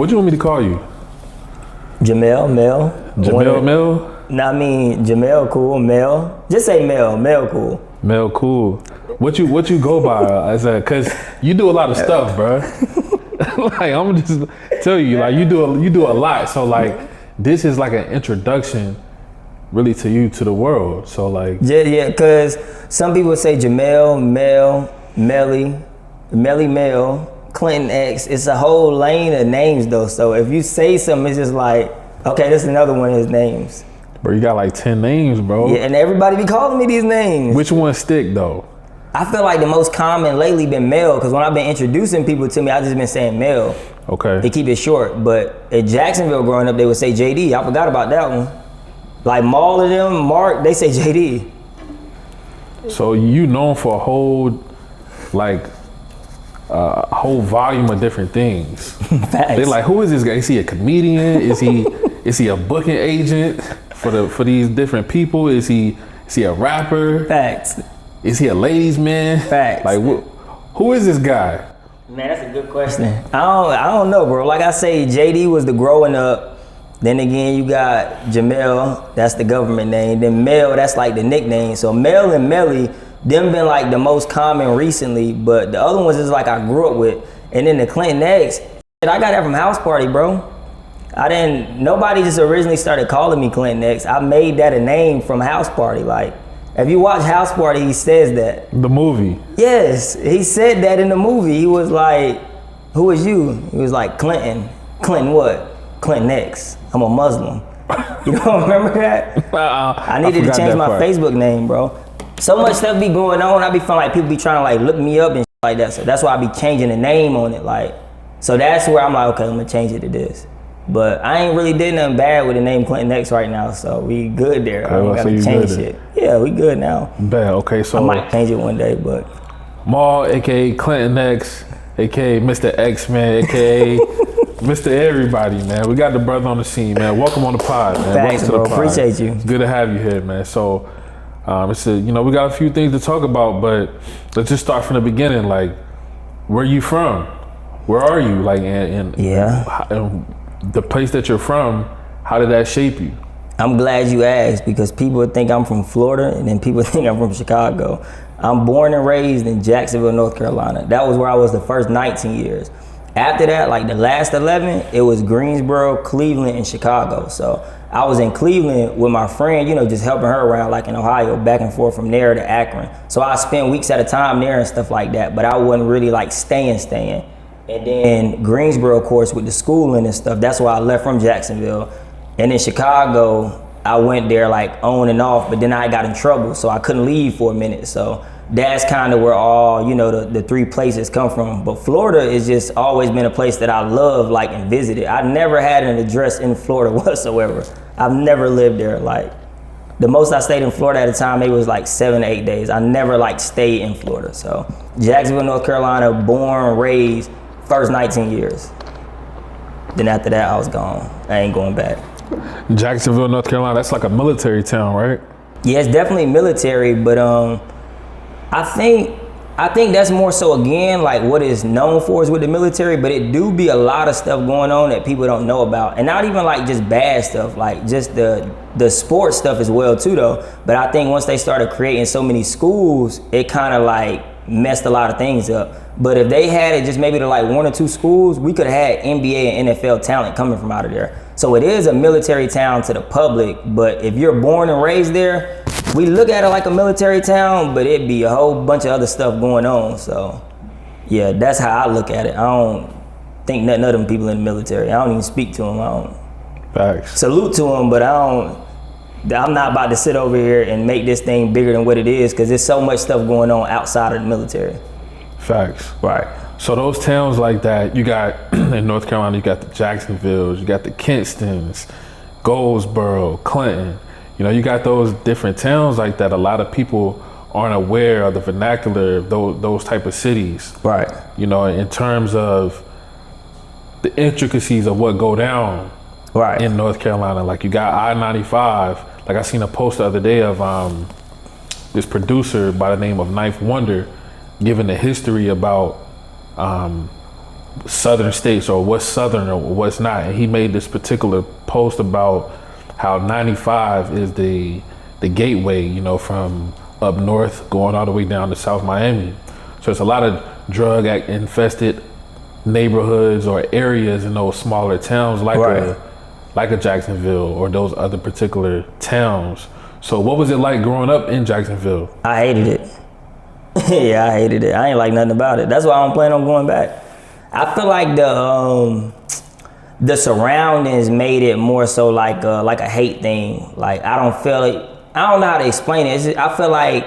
what you want me to call you? Jamel, Mel. Jamel Mel? No, I mean Jamel cool, Mel. Just say Mel, Mel cool. Mel cool. What you go by as a? Cause you do a lot of stuff, bro. Like I'm just tell you, like you do a lot. So like this is like an introduction, really to you to the world. So like yeah. Cause some people say Jamel, Mel, Melly, Mel, Clinton X. It's a whole lane of names though. So if you say something, it's just like, okay, this is another one of his names. Bro, you got like 10 names, bro. Yeah, and everybody be calling me these names. Which one stick though? I feel like the most common lately been Mel, because when I've been introducing people to me, I just been saying Mel. Okay. They keep it short, but at Jacksonville growing up, they would say JD. I forgot about that one. Like Maul of them, Mark, they say JD. So you known for a whole, like, whole volume of different things. Facts. They like, who is this guy? Is he a comedian? Is he a booking agent for these different people? Is he a rapper? Facts. Is he a ladies man? Facts. Like, who is this guy? Man, that's a good question. I don't know, bro. Like I say, JD was the growing up. Then again, you got Jamel, that's the government name. Then Mel, that's like the nickname. So Mel and Melly, them been like the most common recently, but the other ones is like I grew up with. And then the Clinton X, I got that from House Party, bro. Nobody just originally started calling me Clinton X. I made that a name from House Party. Like, if you watch House Party, he says that. The movie? Yes, he said that in the movie. He was like, who is you? He was like, Clinton. Clinton what? Clinton X. I'm a Muslim. You don't remember that? I needed to change my Facebook name, bro. So much stuff be going on. I be feeling like people be trying to like look me up and shit like that. So that's why I be changing the name on it. Like, so that's where I'm like, okay, I'm gonna change it to this. But I ain't really did nothing bad with the name Clinton X right now, so we good there. I don't gotta change shit. Yeah, we good now. Bad, okay, so. I might change it one day, but. Maul, AKA Clinton X, AKA Mr. X-Man, AKA Mr. Everybody, man. We got the brother on the scene, man. Welcome on the pod, man. Thanks, bro. Appreciate you. It's good to have you here, man. So, we got a few things to talk about, but let's just start from the beginning. Like, where you from? Where are you? Like, and the place that you're from, how did that shape you? I'm glad you asked, because people think I'm from Florida and then people think I'm from Chicago. I'm born and raised in Jacksonville, North Carolina. That was where I was the first 19 years. After that, like the last 11, it was Greensboro, Cleveland, and Chicago. So I was in Cleveland with my friend, just helping her around, like in Ohio, back and forth from there to Akron. So I spent weeks at a time there and stuff like that, but I wasn't really like staying. And then Greensboro, of course, with the schooling and stuff, that's why I left from Jacksonville. And in Chicago, I went there like on and off, but then I got in trouble, so I couldn't leave for a minute. So that's kind of where all, the three places come from. But Florida is just always been a place that I love, like, and visited. I never had an address in Florida whatsoever. I've never lived there. Like, the most I stayed in Florida at a time, maybe was like 7 to 8 days. I never like stayed in Florida. So Jacksonville, North Carolina, born, raised, first 19 years. Then after that, I was gone. I ain't going back. Jacksonville, North Carolina, that's like a military town, right? Yeah, it's definitely military, but I think that's more so, again, like what it's known for is with the military, but it do be a lot of stuff going on that people don't know about. And not even like just bad stuff, like just the sports stuff as well too though. But I think once they started creating so many schools, it kind of like messed a lot of things up. But if they had it just maybe to like 1 or 2 schools, we could have had NBA and NFL talent coming from out of there. So it is a military town to the public, but if you're born and raised there, we look at it like a military town, but it'd be a whole bunch of other stuff going on. So yeah, that's how I look at it. I don't think nothing of them people in the military. I don't even speak to them. I don't Facts. Salute to them, but I'm not about to sit over here and make this thing bigger than what it is, because there's so much stuff going on outside of the military. Facts. Right. So those towns like that, you got in North Carolina, you got the Jacksonvilles, you got the Kinstons, Goldsboro, Clinton. You got those different towns like that. A lot of people aren't aware of the vernacular of those type of cities. Right. In terms of the intricacies of what go down right in North Carolina. Like you got I-95. Like I seen a post the other day of this producer by the name of Knife Wonder giving the history about southern states or what's southern or what's not. And he made this particular post about how 95 is the gateway, you know, from up north going all the way down to South Miami. So it's a lot of drug infested neighborhoods or areas in those smaller towns like a Jacksonville or those other particular towns. So what was it like growing up in Jacksonville? I hated it. Yeah, I hated it. I ain't like nothing about it. That's why I don't plan on going back. I feel like the surroundings made it more so like a hate thing. Like I don't feel it. I don't know how to explain it. I feel like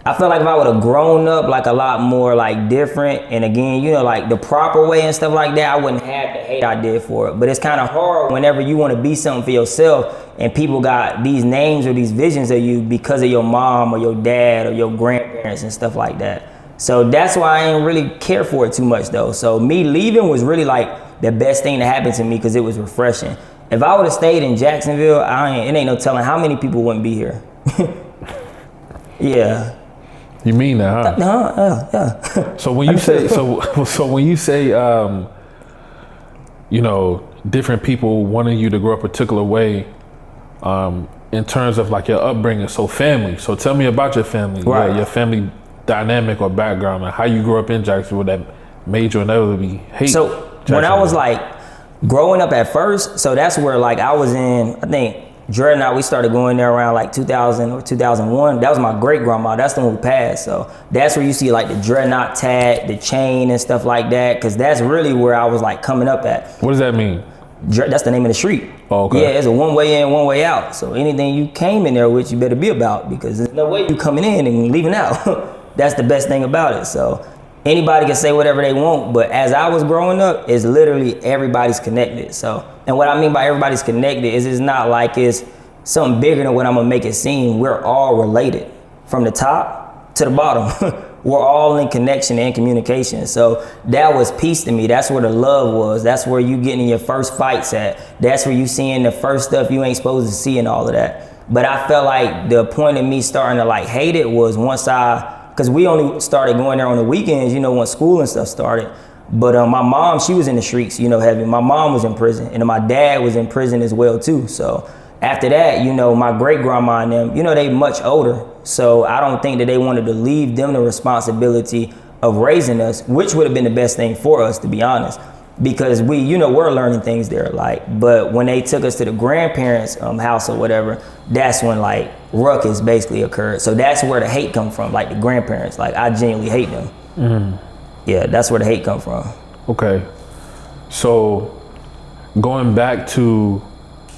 if I would have grown up like a lot more like different, and again, you know, like the proper way and stuff like that, I wouldn't have the hate I did for it. But it's kind of hard whenever you want to be something for yourself and people got these names or these visions of you because of your mom or your dad or your grandparents and stuff like that. So that's why I ain't really care for it too much though. So me leaving was really like the best thing that happened to me because it was refreshing. If I would have stayed in Jacksonville, it ain't no telling how many people wouldn't be here. Yeah. You mean that, huh? Yeah. So when you say when you say you know, different people wanting you to grow a particular way, in terms of like your upbringing, so family. So tell me about your family, right? Your family dynamic or background, and how you grew up in Jacksonville that made you inevitably hate. So when I was like growing up at first, so that's where like I was in, I think Dreadnaught, we started going there around like 2000 or 2001. That was my great grandma. That's the one who passed. So that's where you see like the Dreadnaught tag, the chain and stuff like that. Cause that's really where I was like coming up at. What does that mean? That's the name of the street. Oh, okay. Yeah, it's a one way in, one way out. So anything you came in there with, you better be about, because there's no way you coming in and leaving out. That's the best thing about it. So anybody can say whatever they want, but as I was growing up, it's literally everybody's connected. So, and what I mean by everybody's connected is it's not like it's something bigger than what I'm gonna make it seem. We're all related from the top to the bottom. We're all in connection and communication. So that was peace to me. That's where the love was. That's where you getting your first fights at. That's where you seeing the first stuff you ain't supposed to see and all of that. But I felt like the point of me starting to like hate it was once because we only started going there on the weekends, you know, when school and stuff started. But my mom, she was in the streets, you know, heavy. My mom was in prison, and my dad was in prison as well too. So after that, you know, my great grandma and them, you know, they much older. So I don't think that they wanted to leave them the responsibility of raising us, which would have been the best thing for us, to be honest, because we, you know, we're learning things there. Like, but when they took us to the grandparents' house or whatever, that's when like ruckus basically occurred. So that's where the hate come from, like the grandparents. Like I genuinely hate them. Mm-hmm. Yeah, that's where the hate come from. Okay. So going back to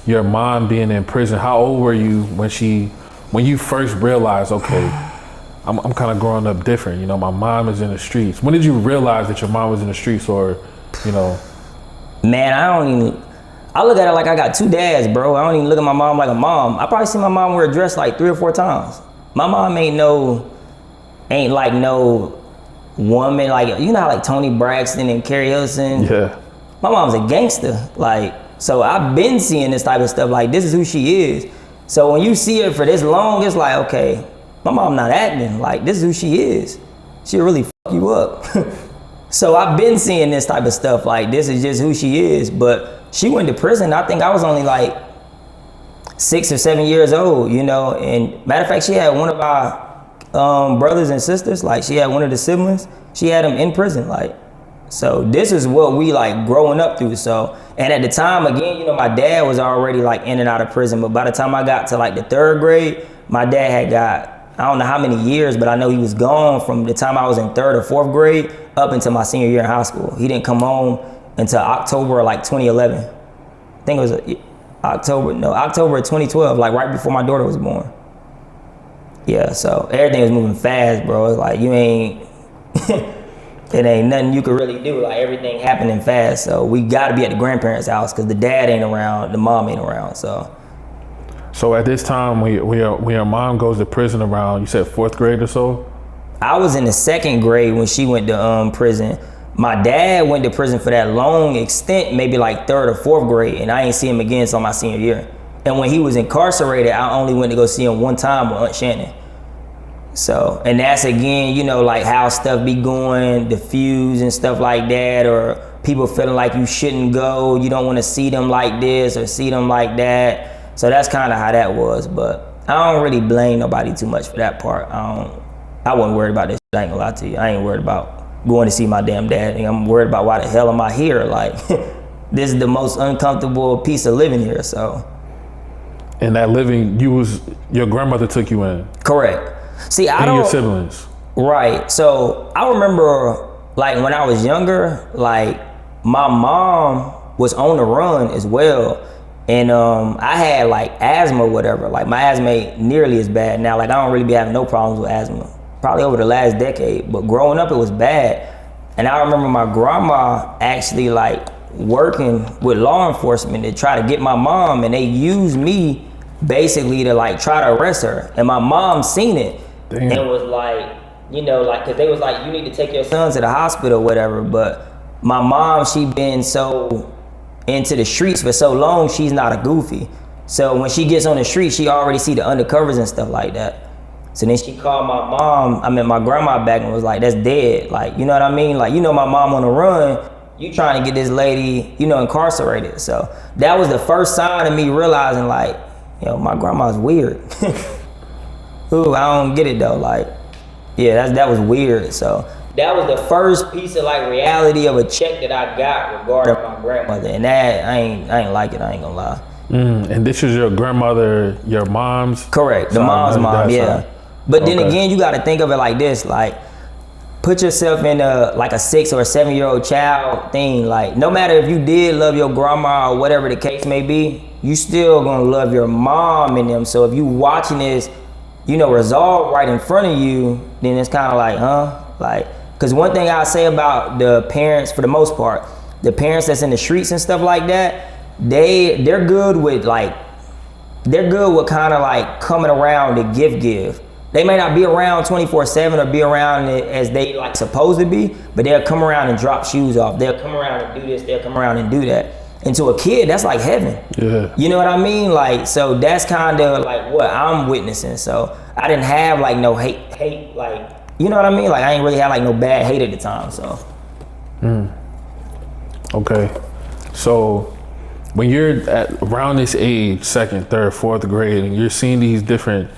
your mom being in prison, how old were you when you first realized, okay, I'm kind of growing up different, you know, my mom is in the streets? When did you realize that your mom was in the streets, or, you know? Man, I look at it like I got two dads, bro. I don't even look at my mom like a mom. I probably see my mom wear a dress like 3 or 4 times. My mom ain't like no woman, like, you know how like Tony Braxton and Carrie Hilson? Yeah. My mom's a gangster, like, so I've been seeing this type of stuff, like this is who she is. So when you see her for this long, it's like, okay, my mom not acting, like this is who she is. She'll really fuck you up. So I've been seeing this type of stuff, like this is just who she is. But she went to prison, I think I was only like 6 or 7 years old, you know, and matter of fact, she had one of our brothers and sisters, like she had one of the siblings, she had him in prison, like. So this is what we like growing up through. So, and at the time, again, you know, my dad was already like in and out of prison, but by the time I got to like the 3rd grade, my dad had got, I don't know how many years, but I know he was gone from the time I was in 3rd or 4th grade up until my senior year in high school. He didn't come home until October of like 2011. I think it was October of 2012, like right before my daughter was born. Yeah, so everything was moving fast, bro. It's like you ain't, it ain't nothing you could really do. Like everything happening fast. So we gotta be at the grandparents' house because the dad ain't around, the mom ain't around, so. So at this time, when your mom goes to prison around, you said 4th grade or so? I was in the 2nd grade when she went to prison. My dad went to prison for that long extent, maybe like 3rd or 4th grade, and I ain't see him again until my senior year. And when he was incarcerated, I only went to go see him one time with Aunt Shannon. So, and that's again, you know, like how stuff be going, the fuse and stuff like that, or people feeling like you shouldn't go, you don't want to see them like this or see them like that. So that's kind of how that was. But I don't really blame nobody too much for that part. I wasn't worried about this shit, I ain't gonna lie to you. I ain't worried about going to see my damn dad. I'm worried about why the hell am I here? Like, this is the most uncomfortable piece of living here, so. And that living, your grandmother took you in? Correct. See, I and don't. Your siblings? Right. So I remember, like, when I was younger, like, my mom was on the run as well. And I had, like, asthma or whatever. Like, my asthma ain't nearly as bad now. Like, I don't really be having no problems with asthma. Probably over the last decade. But growing up, it was bad. And I remember my grandma actually, like, working with law enforcement to try to get my mom. And they used me basically to, like, try to arrest her. And my mom seen it. Damn. And was like, you know, like, cause they was like, you need to take your son to the hospital or whatever. But my mom, she been so into the streets for so long, she's not a goofy. So when she gets on the street, she already see the undercovers and stuff like that. So then she called my grandma back and was like, that's dead. Like, you know what I mean? Like, you know, my mom on the run, you trying to get this lady, you know, incarcerated. So that was the first sign of me realizing, like, yo, my grandma's weird. Ooh, I don't get it though. Like, yeah, that was weird. So that was the first piece of, like, reality of a check that I got regarding my grandmother, and that I ain't like it. I ain't gonna lie. And this is your grandmother, your mom's? Correct, the mom's mom, yeah. But then again, you got to think of it like this: like, put yourself in a 6 or 7 year old child thing. Like, no matter if you did love your grandma or whatever the case may be, you still gonna love your mom and them. So if you watching this, you know, resolve right in front of you, then it's kind of like, huh? Like, because one thing I say about the parents, for the most part, the parents that's in the streets and stuff like that, they're good with kind of like coming around to give. They may not be around 24/7 or be around as they like supposed to be, but they'll come around and drop shoes off. They'll come around and do this, they'll come around and do that. And to a kid, that's like heaven. Yeah. You know what I mean? Like, so that's kind of like what I'm witnessing. So I didn't have like no hate, like, you know what I mean? Like, I ain't really had like no bad hate at the time, so. Okay. So when you're at around this age, 2nd, 3rd, 4th grade, and you're seeing these different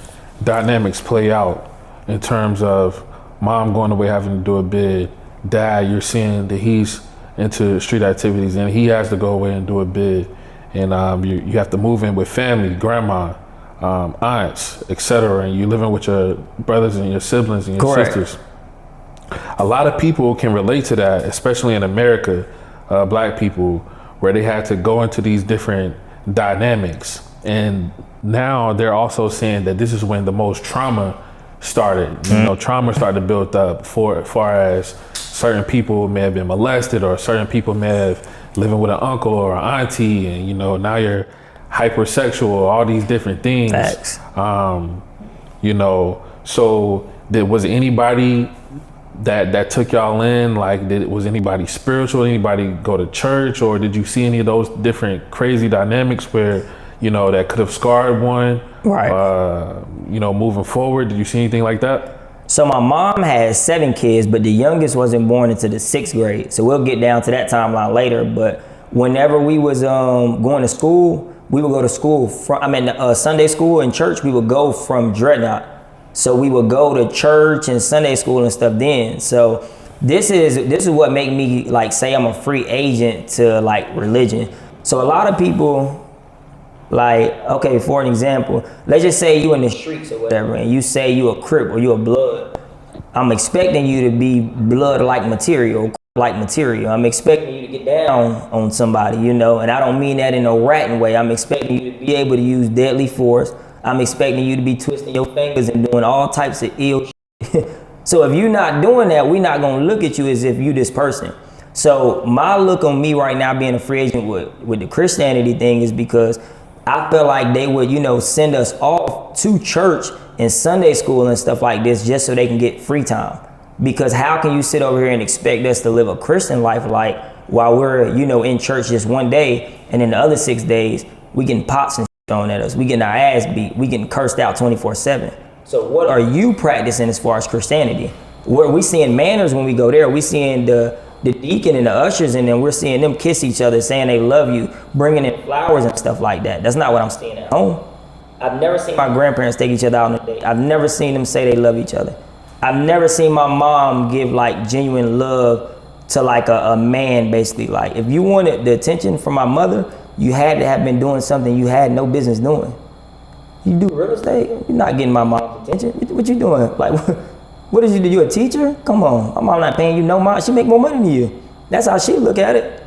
dynamics play out in terms of mom going away having to do a bid, dad, you're seeing that he's into street activities and he has to go away and do a bid, and you have to move in with family, grandma, aunts, etc., and you're living with your brothers and your siblings and your sisters. A lot of people can relate to that, especially in America, black people, where they had to go into these different dynamics. And now they're also saying that this is when the most trauma started. You know, trauma started to build up as far as certain people may have been molested, or certain people may have living with an uncle or an auntie, and you know, now you're hypersexual, all these different things. Facts. You know, so was anybody that took y'all in? Like, was anybody spiritual? Anybody go to church? Or did you see any of those different crazy dynamics where, you know, that could have scarred one? Right. You know, moving forward, did you see anything like that? So my mom had 7 kids, but the youngest wasn't born into the 6th grade. So we'll get down to that timeline later. But whenever we was going to school, we would go to school from, Sunday school and church, we would go from Dreadnaught. So we would go to church and Sunday school and stuff then. So this is what made me like say I'm a free agent to like religion. So a lot of people, like, okay, for an example, let's just say you in the streets or whatever, and you say you a Crip or you a Blood. I'm expecting you to be Blood-like material, like material. I'm expecting you to get down on somebody, you know, and I don't mean that in a ratting way. I'm expecting you to be able to use deadly force. I'm expecting you to be twisting your fingers and doing all types of ill shit. So if you're not doing that, we're not gonna look at you as if you this person. So my look on me right now being a free agent with the Christianity thing is because I feel like they would, you know, send us off to church and Sunday school and stuff like this just so they can get free time. Because how can you sit over here and expect us to live a Christian life like while we're, you know, in church just one day, and then the other 6 days we getting pots and shit thrown at us, we getting our ass beat, we getting cursed out 24/7. So what are you practicing as far as Christianity? Where we seeing manners when we go there? We seeing the deacon and the ushers, and then we're seeing them kiss each other, saying they love you, bringing in flowers and stuff like that. That's not what I'm seeing at home. I've never seen my grandparents take each other out on a date. I've never seen them say they love each other. I've never seen my mom give like genuine love to like a man, basically. Like if you wanted the attention from my mother, you had to have been doing something you had no business doing. You do real estate, you're not getting my mom's attention. What you doing? Like, what did you do? You a teacher? Come on, my mom not paying you no mind. She make more money than you. That's how she look at it.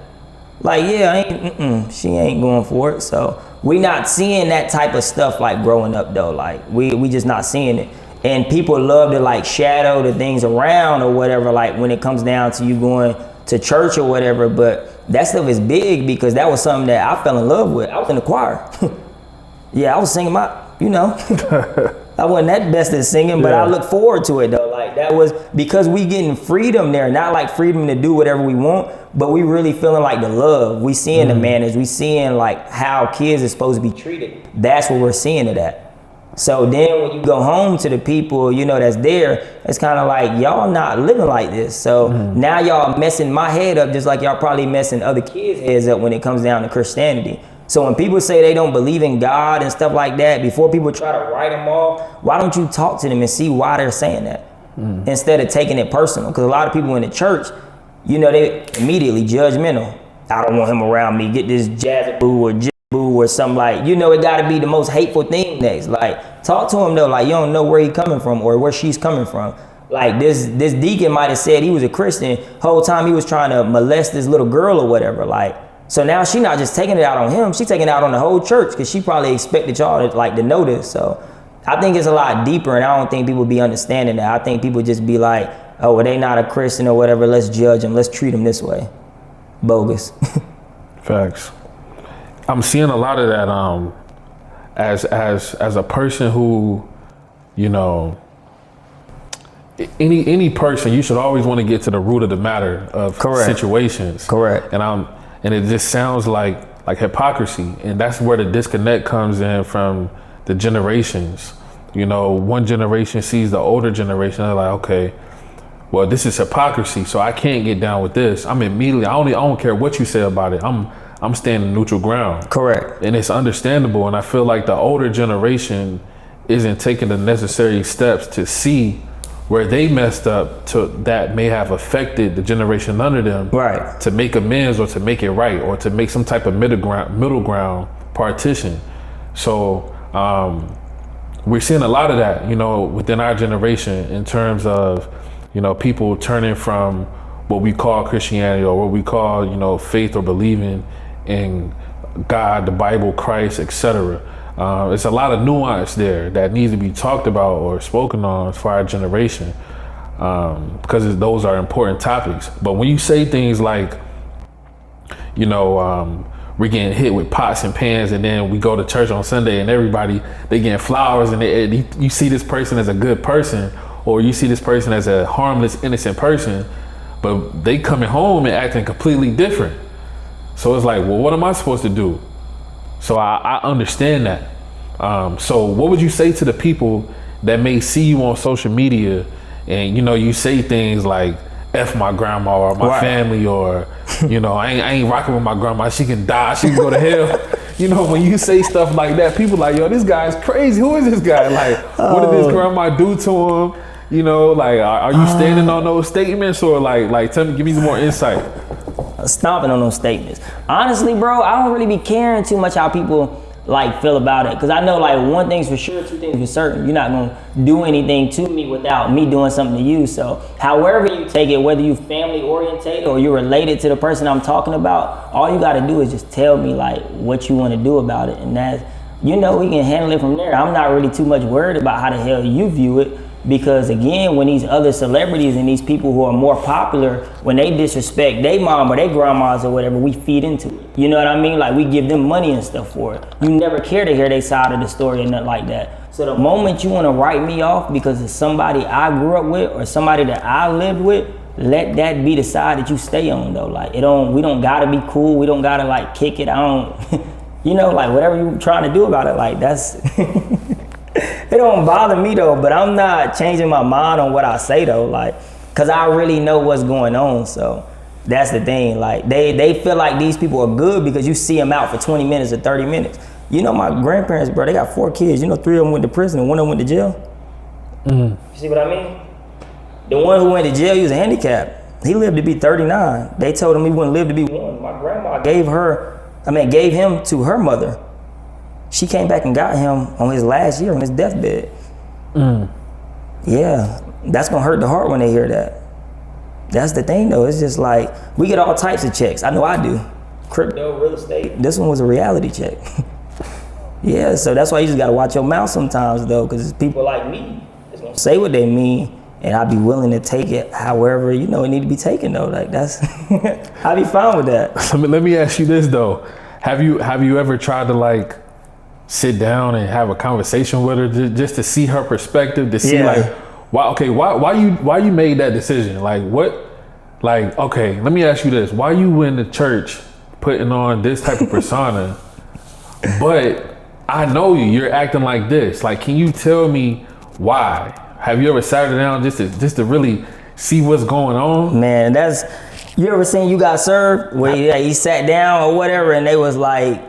Like, yeah, she ain't going for it. So we not seeing that type of stuff like growing up though. Like we just not seeing it. And people love to like shadow the things around or whatever. Like when it comes down to you going to church or whatever. But that stuff is big because that was something that I fell in love with. I was in the choir. Yeah, I was singing I wasn't that best at singing, but I look forward to it though. Like that was because we getting freedom there, not like freedom to do whatever we want, but we really feeling like the love. We seeing the manners, we seeing like how kids are supposed to be treated. That's what we're seeing it at. So then when you go home to the people, you know, that's there, it's kind of like y'all not living like this. So now y'all messing my head up just like y'all probably messing other kids' heads up when it comes down to Christianity. So when people say they don't believe in God and stuff like that, before people try to write them off, why don't you talk to them and see why they're saying that instead of taking it personal? Because a lot of people in the church, you know, they immediately judgmental. I don't want him around me. Get this jazzaboo or jiboo or something like, you know, it got to be the most hateful thing next. Like, talk to him though, like you don't know where he coming from or where she's coming from. Like this deacon might have said he was a Christian, whole time he was trying to molest this little girl or whatever. Like, so now she not just taking it out on him, she taking it out on the whole church because she probably expected y'all to like to know this. So I think it's a lot deeper, and I don't think people be understanding that. I think people just be like, oh, well, they not a Christian or whatever, let's judge them, let's treat them this way. Bogus. Facts. I'm seeing a lot of that as a person who, you know, any person, you should always want to get to the root of the matter of situations. Correct. And it just sounds like hypocrisy, and that's where the disconnect comes in from the generations. You know, one generation sees the older generation, they're like, okay, well, this is hypocrisy, so I can't get down with this. I'm immediately, I don't care what you say about it. I'm standing neutral ground. Correct. And it's understandable, and I feel like the older generation isn't taking the necessary steps to see where they messed up that may have affected the generation under them, right? To make amends or to make it right or to make some type of middle ground partition. So we're seeing a lot of that, you know, within our generation in terms of, you know, people turning from what we call Christianity or what we call, you know, faith or believing in God, the Bible, Christ, etc. It's a lot of nuance there that needs to be talked about or spoken on for our generation, because those are important topics. But when you say things like, you know, we're getting hit with pots and pans, and then we go to church on Sunday and everybody, they getting flowers, and you see this person as a good person, or you see this person as a harmless, innocent person, but they coming home and acting completely different. So it's like, well, what am I supposed to do? So I understand that. So what would you say to the people that may see you on social media and, you know, you say things like F my grandma or my family, or, you know, I ain't rocking with my grandma, she can die, she can go to hell. You know, when you say stuff like that, people like, yo, this guy's crazy. Who is this guy? Like, what did this grandma do to him? You know, like, are you standing on those statements, or like tell me, give me some more insight. Stomping on those statements. Honestly, bro, I don't really be caring too much how people like feel about it, because I know like one thing's for sure, two things for certain. You're not gonna do anything to me without me doing something to you. So however you take it, whether you family oriented or you're related to the person I'm talking about, all you gotta do is just tell me like what you want to do about it, and that's, you know, we can handle it from there. I'm not really too much worried about how the hell you view it, because again, when these other celebrities and these people who are more popular, when they disrespect their mom or their grandmas or whatever, we feed into it. You know what I mean? Like, we give them money and stuff for it. You never care to hear their side of the story or nothing like that. So the moment you want to write me off because it's somebody I grew up with or somebody that I lived with, let that be the side that you stay on though. Like, we don't gotta be cool. We don't gotta like kick it. I don't, you know, like whatever you're trying to do about it, like that's, It don't bother me though, but I'm not changing my mind on what I say though, like, cause I really know what's going on. So that's the thing. Like they feel like these people are good because you see them out for 20 minutes or 30 minutes. You know, my grandparents, bro, they got 4 kids. You know, 3 of them went to prison and 1 of them went to jail. You see what I mean? The one who went to jail, he was handicapped. He lived to be 39. They told him he wouldn't live to be 1. My grandma gave him to her mother. She came back and got him on his last year on his deathbed. Yeah, that's gonna hurt the heart when they hear that. That's the thing though, it's just like, we get all types of checks. I know I do. Crypto, real estate. This one was a reality check. Yeah, so that's why you just gotta watch your mouth sometimes though, because it's people like me that's gonna say what they mean. And I'd be willing to take it however, you know, it need to be taken though. Like that's, I'd be fine with that. Let me ask you this though. Have you ever tried to like sit down and have a conversation with her just to see her perspective, to see like, why you made that decision? Like what, like, okay, let me ask you this. Why you in the church putting on this type of persona, but I know you're acting like this. Like, can you tell me why? Have you ever sat her down just to really see what's going on? Man, you ever seen You Got Served? Where he sat down or whatever and they was like,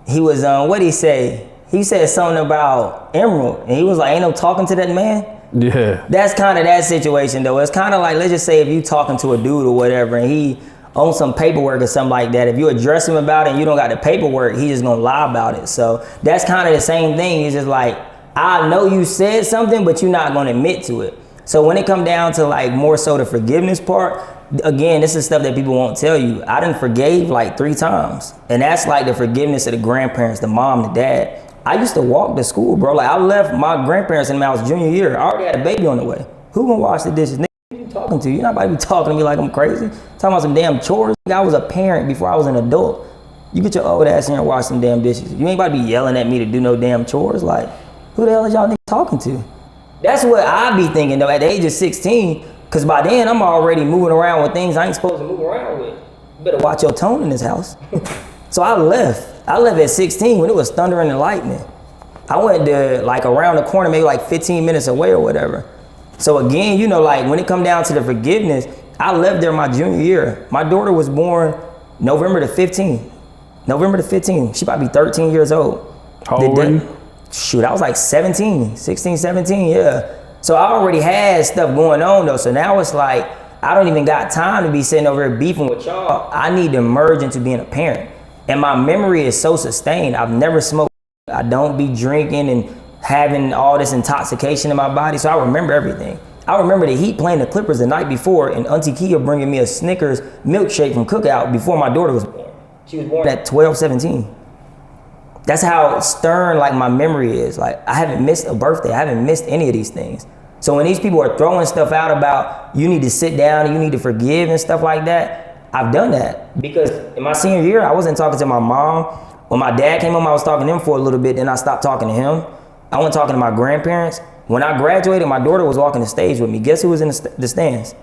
he was what'd he say? He said something about Emerald and he was like, ain't no talking to that man? Yeah. That's kind of that situation though. It's kind of like, let's just say if you talking to a dude or whatever and he owns some paperwork or something like that, if you address him about it and you don't got the paperwork, he just gonna lie about it. So that's kind of the same thing. It's just like, I know you said something, but you're not gonna admit to it. So when it come down to like more so the forgiveness part, again, this is stuff that people won't tell you. I done forgave like 3 times. And that's like the forgiveness of the grandparents, the mom, the dad. I used to walk to school, bro. Like I left my grandparents in my junior year. I already had a baby on the way. Who gonna wash the dishes? Nigga, who you talking to? You're not about to be talking to me like I'm crazy. Talking about some damn chores. I was a parent before I was an adult. You get your old ass here and wash some damn dishes. You ain't about to be yelling at me to do no damn chores. Like, who the hell is y'all niggas talking to? That's what I be thinking though at the age of 16, cause by then I'm already moving around with things I ain't supposed to move around with. You better watch your tone in this house. So I left at 16 when it was thundering and lightning. I went to like around the corner, maybe like 15 minutes away or whatever. So again, you know, like when it come down to the forgiveness, I left there my junior year. My daughter was born November the 15th. November the 15th, she about to be 13 years old. How old were you? Shoot, I was like 16, 17, yeah. So I already had stuff going on though. So now it's like, I don't even got time to be sitting over here beefing with y'all. I need to merge into being a parent. And my memory is so sustained. I've never smoked. I don't be drinking and having all this intoxication in my body. So I remember everything. I remember the Heat playing the Clippers the night before and Auntie Kia bringing me a Snickers milkshake from Cookout before my daughter was born. She was born at 12, 17. That's how stern like my memory is. Like I haven't missed a birthday. I haven't missed any of these things. So when these people are throwing stuff out about you need to sit down and you need to forgive and stuff like that, I've done that. Because in my senior year, I wasn't talking to my mom. When my dad came home, I was talking to him for a little bit, then I stopped talking to him. I wasn't talking to my grandparents. When I graduated, my daughter was walking the stage with me. Guess who was in the stands?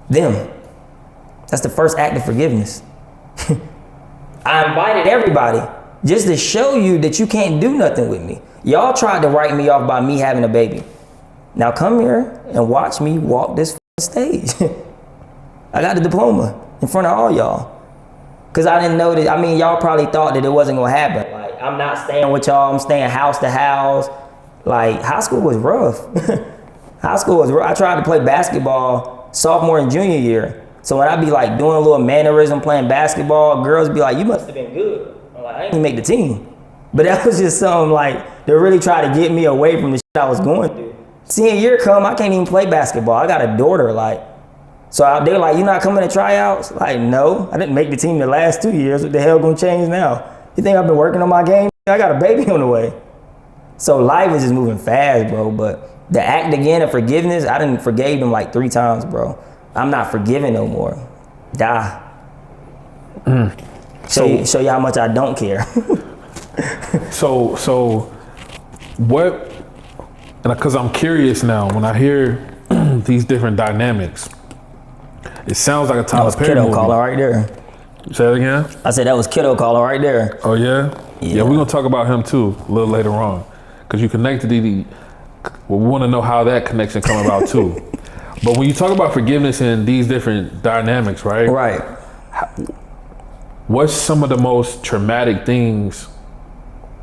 Them. That's the first act of forgiveness. I invited everybody just to show you that you can't do nothing with me. Y'all tried to write me off by me having a baby. Now come here and watch me walk this stage. I got a diploma in front of all y'all. Cause I didn't know that, I mean, y'all probably thought that it wasn't gonna happen. Like, I'm not staying with y'all, I'm staying house to house. Like, high school was rough. High school was rough. I tried to play basketball sophomore and junior year. So when I be like doing a little mannerism playing basketball, girls be like, you must have been good. I'm like, I didn't even make the team. But that was just something like, they really tried to get me away from the shit I was going through. Senior year come, I can't even play basketball. I got a daughter, like. So they were like, you not coming to tryouts? Like, no, I didn't make the team the last 2 years. What the hell gonna change now? You think I've been working on my game? I got a baby on the way. So life is just moving fast, bro. But the act again of forgiveness, I done forgave them like 3 times, bro. I'm not forgiving no more. Die. Show you how much I don't care. So what, and because I'm curious now, when I hear these different dynamics, it sounds like a Tyler Perry Kiddo movie. caller right there. Say it again? I said that was Kiddo caller right there. Oh yeah? Yeah, we're gonna talk about him too a little later on. because you connected to we want to know how that connection come about too. But when you talk about forgiveness and these different dynamics, right? Right. What's some of the most traumatic things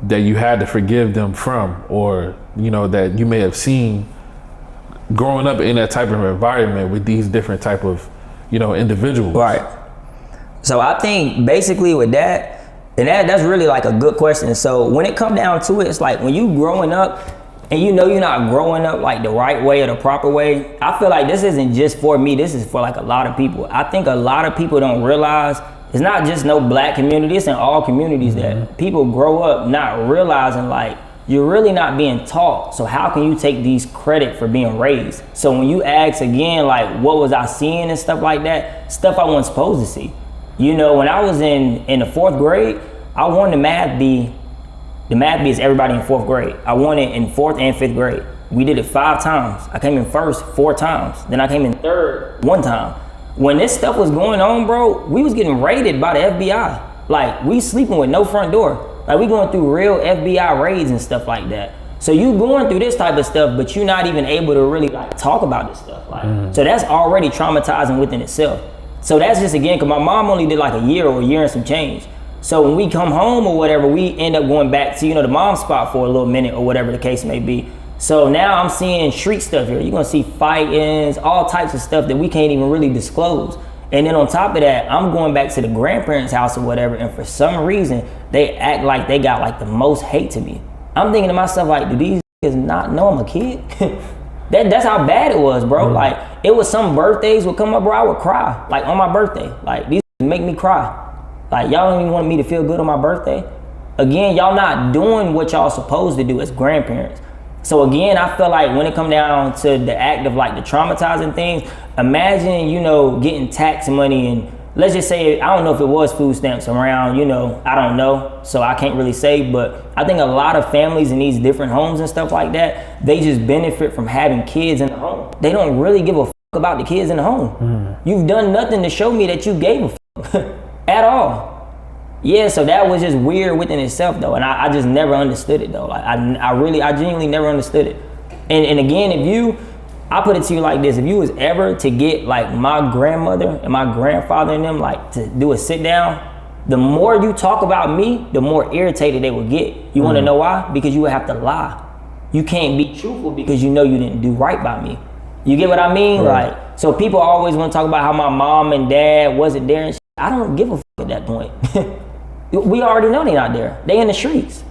that you had to forgive them from, or that you may have seen growing up in that type of environment with these different type of individuals? Right. So I think basically with that, and that's really like a good question. So when it come down to it, it's like when you growing up and you're not growing up like the right way or the proper way, I feel like this isn't just for me, this is for like a lot of people. I think a lot of people don't realize it's not just no black community, it's in all communities that people grow up not realizing like you're really not being taught. So how can you take these credit for being raised? So when you ask again, like what was I seeing and stuff like that, stuff I wasn't supposed to see. When I was in the 4th grade, I won the math bee. The math bee is everybody in 4th grade. I won it in 4th and 5th grade. We did it 5 times. I came in first 4 times. Then I came in third 1 time. When this stuff was going on, bro, we was getting raided by the FBI. Like we sleeping with no front door. Like we going through real FBI raids and stuff like that. So you going through this type of stuff, but you're not even able to really like talk about this stuff. Like, so that's already traumatizing within itself. So that's just again, cause my mom only did like a year and some change. So when we come home or whatever, we end up going back to, the mom spot for a little minute or whatever the case may be. So now I'm seeing street stuff here. You're gonna see fight-ins, all types of stuff that we can't even really disclose. And then on top of that, I'm going back to the grandparents' house or whatever, and for some reason, they act like they got like the most hate to me. I'm thinking to myself like, do these niggas not know I'm a kid? That's how bad it was, bro. Like it was some birthdays would come up, bro, I would cry, like on my birthday. Like these make me cry. Like y'all don't even want me to feel good on my birthday. Again, y'all not doing what y'all supposed to do as grandparents. So again, I feel like when it come down to the act of like the traumatizing things, imagine, getting tax money and let's just say, I don't know if it was food stamps around, I don't know. So I can't really say, but I think a lot of families in these different homes and stuff like that, they just benefit from having kids in the home. They don't really give a fuck about the kids in the home. You've done nothing to show me that you gave a fuck at all. Yeah, so that was just weird within itself though, and I just never understood it though. Like I genuinely never understood it. And again, I put it to you like this, if you was ever to get like my grandmother and my grandfather and them like to do a sit down, the more you talk about me, the more irritated they would get. You wanna know why? Because you would have to lie. You can't be truthful because you didn't do right by me. You get what I mean? Right. Like, so people always wanna talk about how my mom and dad wasn't there and shit. I don't give a fuck at that point. We already know they're not there. They in the streets.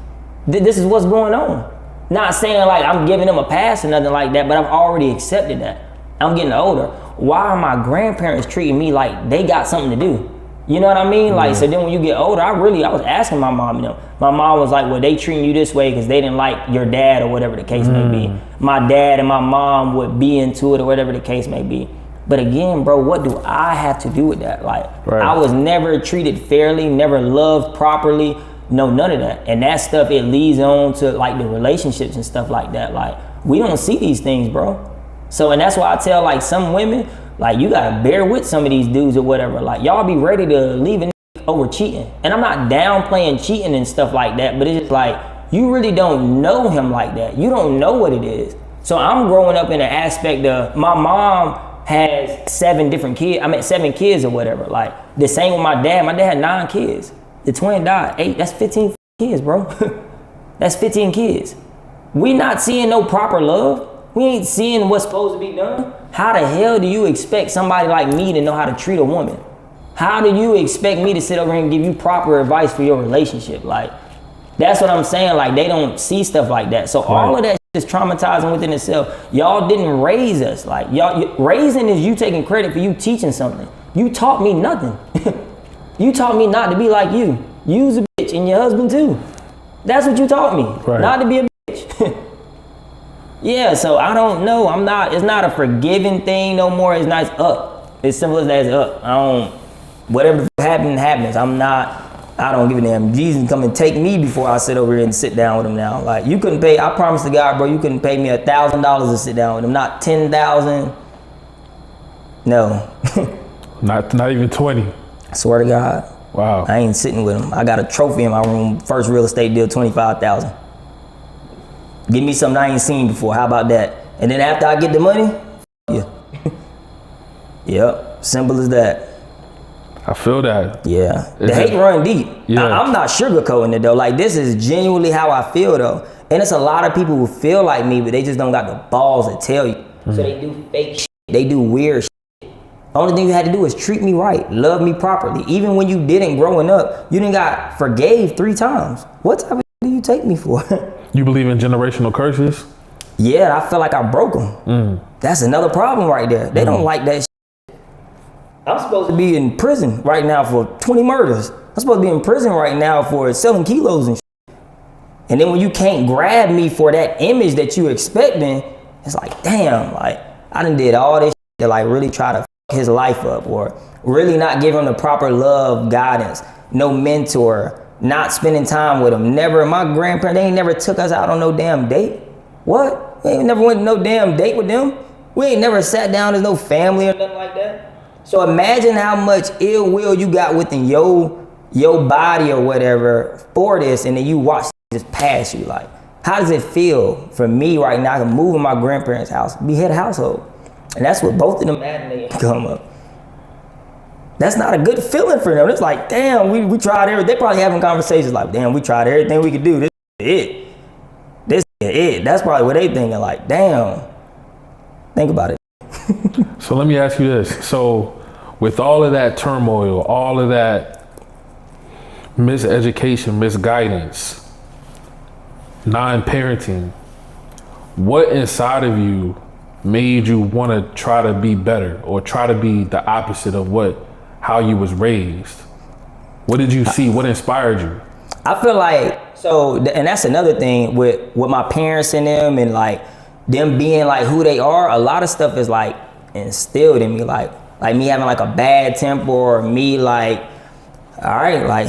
This is what's going on. Not saying like I'm giving them a pass or nothing like that, but I've already accepted that. I'm getting older. Why are my grandparents treating me like they got something to do? You know what I mean? Like, so then when you get older, I was asking my mom, my mom was like, well, they treating you this way because they didn't like your dad or whatever the case may be. My dad and my mom would be into it or whatever the case may be. But again, bro, what do I have to do with that? Like, I was never treated fairly, never loved properly, none of that. And that stuff, it leads on to like the relationships and stuff like that. Like, we don't see these things, bro. So, and that's why I tell like some women, like you gotta bear with some of these dudes or whatever. Like y'all be ready to leave a over cheating. And I'm not downplaying cheating and stuff like that, but it's just like, you really don't know him like that. You don't know what it is. So I'm growing up in an aspect of my mom has 7 kids or whatever. Like the same with my dad. My dad had 9 kids. The twin died. 8, that's 15 kids, bro. That's 15 kids. We not seeing no proper love. We ain't seeing what's supposed to be done. How the hell do you expect somebody like me to know how to treat a woman? How do you expect me to sit over here and give you proper advice for your relationship? Like, that's what I'm saying. Like, they don't see stuff like that. So all of that is traumatizing within itself. Y'all didn't raise us. Like, raising is you taking credit for you teaching something. You taught me nothing. You taught me not to be like you. You's a bitch and your husband too. That's what you taught me. Not to be a bitch. Yeah, so I don't know. It's not a forgiving thing no more. It's not up. It's simple as that. It's up. Whatever happens. I don't give a damn. Jesus come and take me before I sit over here and sit down with him now. Like, you couldn't pay, I promise to God, bro, you couldn't pay me $1,000 to sit down with him. Not 10,000. No. Not even 20. I swear to God. Wow. I ain't sitting with him. I got a trophy in my room. First real estate deal, 25,000. Give me something I ain't seen before. How about that? And then after I get the money, yeah. Yep, simple as that. I feel that. Yeah, the hate run deep. Yeah. I'm not sugarcoating it though. Like, this is genuinely how I feel though. And it's a lot of people who feel like me, but they just don't got the balls to tell you. So they do fake shit. They do weird shit. Only thing you had to do is treat me right, love me properly. Even when you didn't growing up, you didn't got forgave 3 times. What type of do you take me for? You believe in generational curses? Yeah, I feel like I broke them. That's another problem right there. They don't like that shit. I'm supposed to be in prison right now for 20 murders. I'm supposed to be in prison right now for selling kilos and shit. And then when you can't grab me for that image that you expecting, it's like, damn, like, I done did all this shit to like really try to fuck his life up, or really not give him the proper love, guidance, no mentor, not spending time with him. Never, my grandparents, they ain't never took us out on no damn date. What? We ain't never went to no damn date with them. We ain't never sat down as no family or nothing like that. So imagine how much ill will you got within your body or whatever for this, and then you watch just pass you. Like, how does it feel for me right now to move in my grandparents' house, be head of household? And that's what both of them had when they come up. That's not a good feeling for them. It's like, damn, we tried everything. They probably having conversations like, damn, we tried everything we could do. This is it. This is it. That's probably what they thinking, like, damn. Think about it. So let me ask you this. So with all of that turmoil, all of that miseducation, misguidance, non-parenting, what inside of you made you want to try to be better, or try to be the opposite of how you was raised? What did you see? What inspired you? I feel like, so, and that's another thing with my parents and them, and like them being like who they are, a lot of stuff is like instilled in me, like me having like a bad temper, or me like, all right, like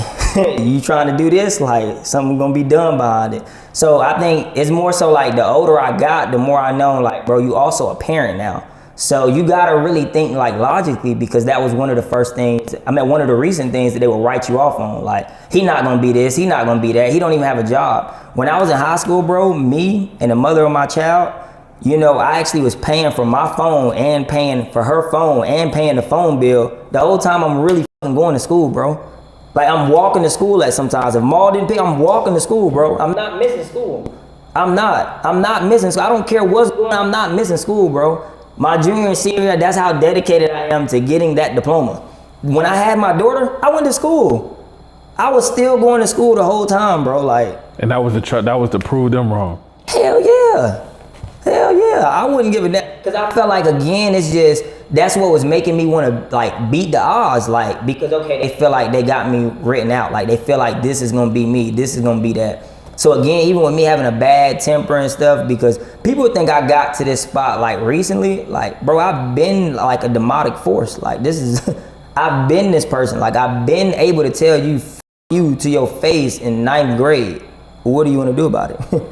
you trying to do this, like something gonna be done behind it. So I think it's more so like the older I got, the more I know, like, bro, you also a parent now. So you gotta really think like logically, because that was one of the first things, one of the recent things that they would write you off on. Like, he not gonna be this, he not gonna be that, he don't even have a job. When I was in high school, bro, me and the mother of my child, you know, I actually was paying for my phone and paying for her phone and paying the phone bill the whole time I'm really fucking going to school, bro. Like, I'm walking to school at sometimes. If Maul didn't pay, I'm walking to school, bro. I'm not missing school. I'm not missing school. I don't care what's going on, I'm not missing school, bro. My junior and senior year, that's how dedicated I am to getting that diploma. When I had my daughter, I went to school. I was still going to school the whole time, bro. Like, and that was to prove them wrong. Hell yeah. Hell yeah, I wouldn't give it that, because I felt like, again, it's just, that's what was making me want to like beat the odds, like, because okay, they feel like they got me written out, like they feel like this is gonna be me, this is gonna be that. So again, even with me having a bad temper and stuff, because people think I got to this spot like recently, like, bro, I've been like a demonic force, like this is, I've been this person, like I've been able to tell you, F you to your face in 9th grade. What do you want to do about it?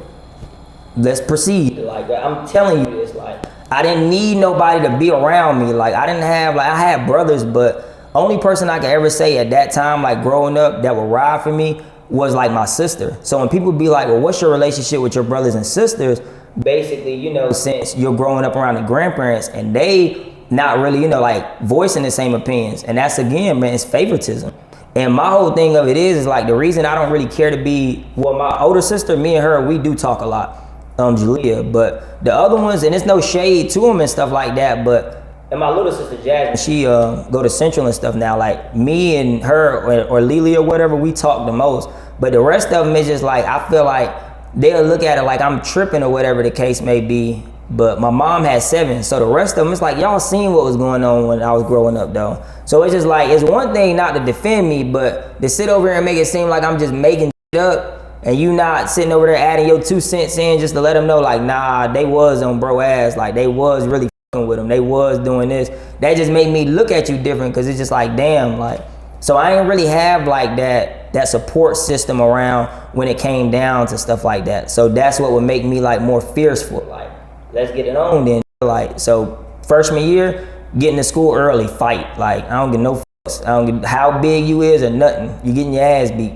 Let's proceed. Like, I'm telling you this, like, I didn't need nobody to be around me. Like, I didn't have, like, I had brothers, but only person I could ever say at that time, like growing up, that would ride for me was like my sister. So when people be like, well, what's your relationship with your brothers and sisters? Basically, you know, since you're growing up around the grandparents and they not really, you know, like voicing the same opinions. And that's, again, man, it's favoritism. And my whole thing of it is like, the reason I don't really care to be, well, my older sister, me and her, we do talk a lot. Jalea, but the other ones, and it's no shade to them and stuff like that, but, and my little sister Jasmine, she go to Central and stuff now, like me and her or Lily or whatever, we talk the most, but the rest of them is just like, I feel like they'll look at it like I'm tripping or whatever the case may be, but my mom had 7, so the rest of them, it's like, y'all seen what was going on when I was growing up though. So it's just like, it's one thing not to defend me, but to sit over here and make it seem like I'm just making shit up, and you not sitting over there adding your 2 cents in just to let them know, like, nah, they was on bro ass, like they was really fucking with them, they was doing this. That just made me look at you different, because it's just like, damn, like, so I didn't really have like that support system around when it came down to stuff like that. So that's what would make me like more fearful, like, let's get it on then. Like, so freshman year, getting to school early, fight. Like, I don't get no fucks. I don't get how big you is or nothing. You getting your ass beat.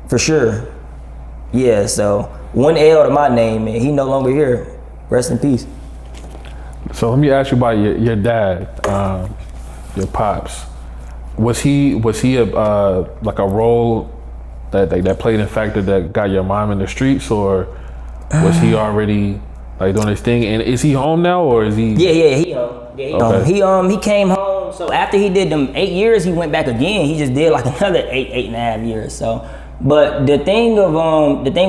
For sure. Yeah, so one L to my name, man. He no longer here. Rest in peace. So let me ask you about your dad, your pops. Was he a like a role that played a factor that got your mom in the streets, or was he already like doing his thing? And is he home now, or is he? Yeah, he home. Yeah, he okay. home. He came home. So after he did them 8 years, he went back again. He just did like another 8.5 years. So, but the thing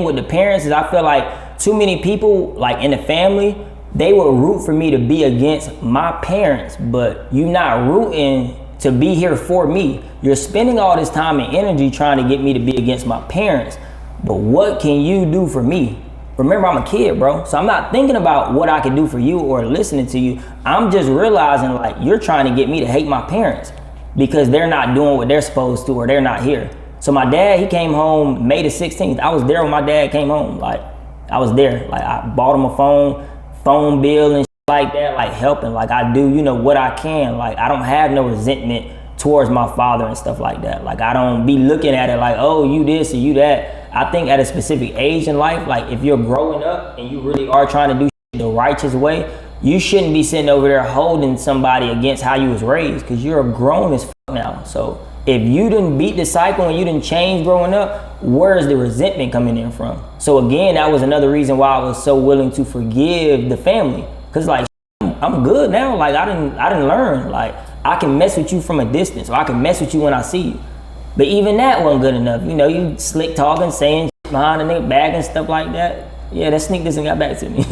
with the parents is I feel like too many people like in the family, they will root for me to be against my parents, but you're not rooting to be here for me. You're spending all this time and energy trying to get me to be against my parents, but what can you do for me? Remember, I'm a kid, bro. So I'm not thinking about what I can do for you or listening to you. I'm just realizing like you're trying to get me to hate my parents because they're not doing what they're supposed to or they're not here. So my dad, he came home May the 16th. I was there when my dad came home. Like I was there. Like I bought him a phone bill and shit like that, like helping. Like I do, you know, what I can. Like I don't have no resentment towards my father and stuff like that. Like I don't be looking at it like, oh, you this or you that. I think at a specific age in life, like if you're growing up and you really are trying to do shit the righteous way, you shouldn't be sitting over there holding somebody against how you was raised, because you're grown as fuck now. So if you didn't beat the cycle and you didn't change growing up, where's the resentment coming in from? So again, that was another reason why I was so willing to forgive the family, because like I'm good now. Like I didn't learn. Like I can mess with you from a distance, or I can mess with you when I see you. But even that wasn't good enough. You know, you slick talking, saying shit behind a nigga back and stuff like that. Yeah, that sneak this and got back to me.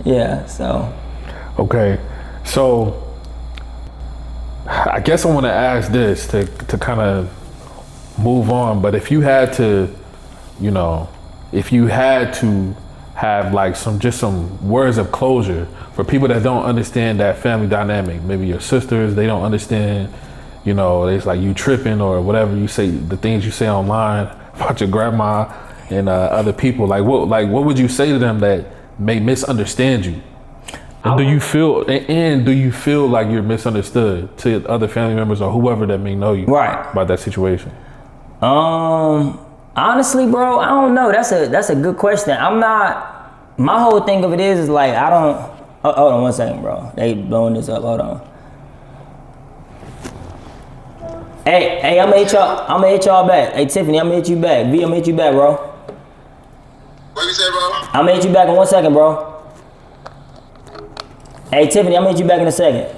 Yeah, so. Okay, so I guess I want to ask this to kind of move on. But if you had to, you know, if you had to have like some words of closure for people that don't understand that family dynamic, maybe your sisters, they don't understand. You know, it's like you tripping or whatever you say, the things you say online about your grandma and other people. Like what would you say to them that may misunderstand you? And do you feel like you're misunderstood to other family members or whoever that may know you about that situation? Honestly, bro, I don't know. That's a good question. My whole thing of it is like I don't. Hold on 1 second, bro. They blowing this up. Hold on. Hey, I'm gonna hit y'all back. Hey, Tiffany, I'm gonna hit you back. V, I'm gonna hit you back, bro. What you say, bro? I'm gonna hit you back in 1 second, bro. Hey, Tiffany, I'm gonna hit you back in a second.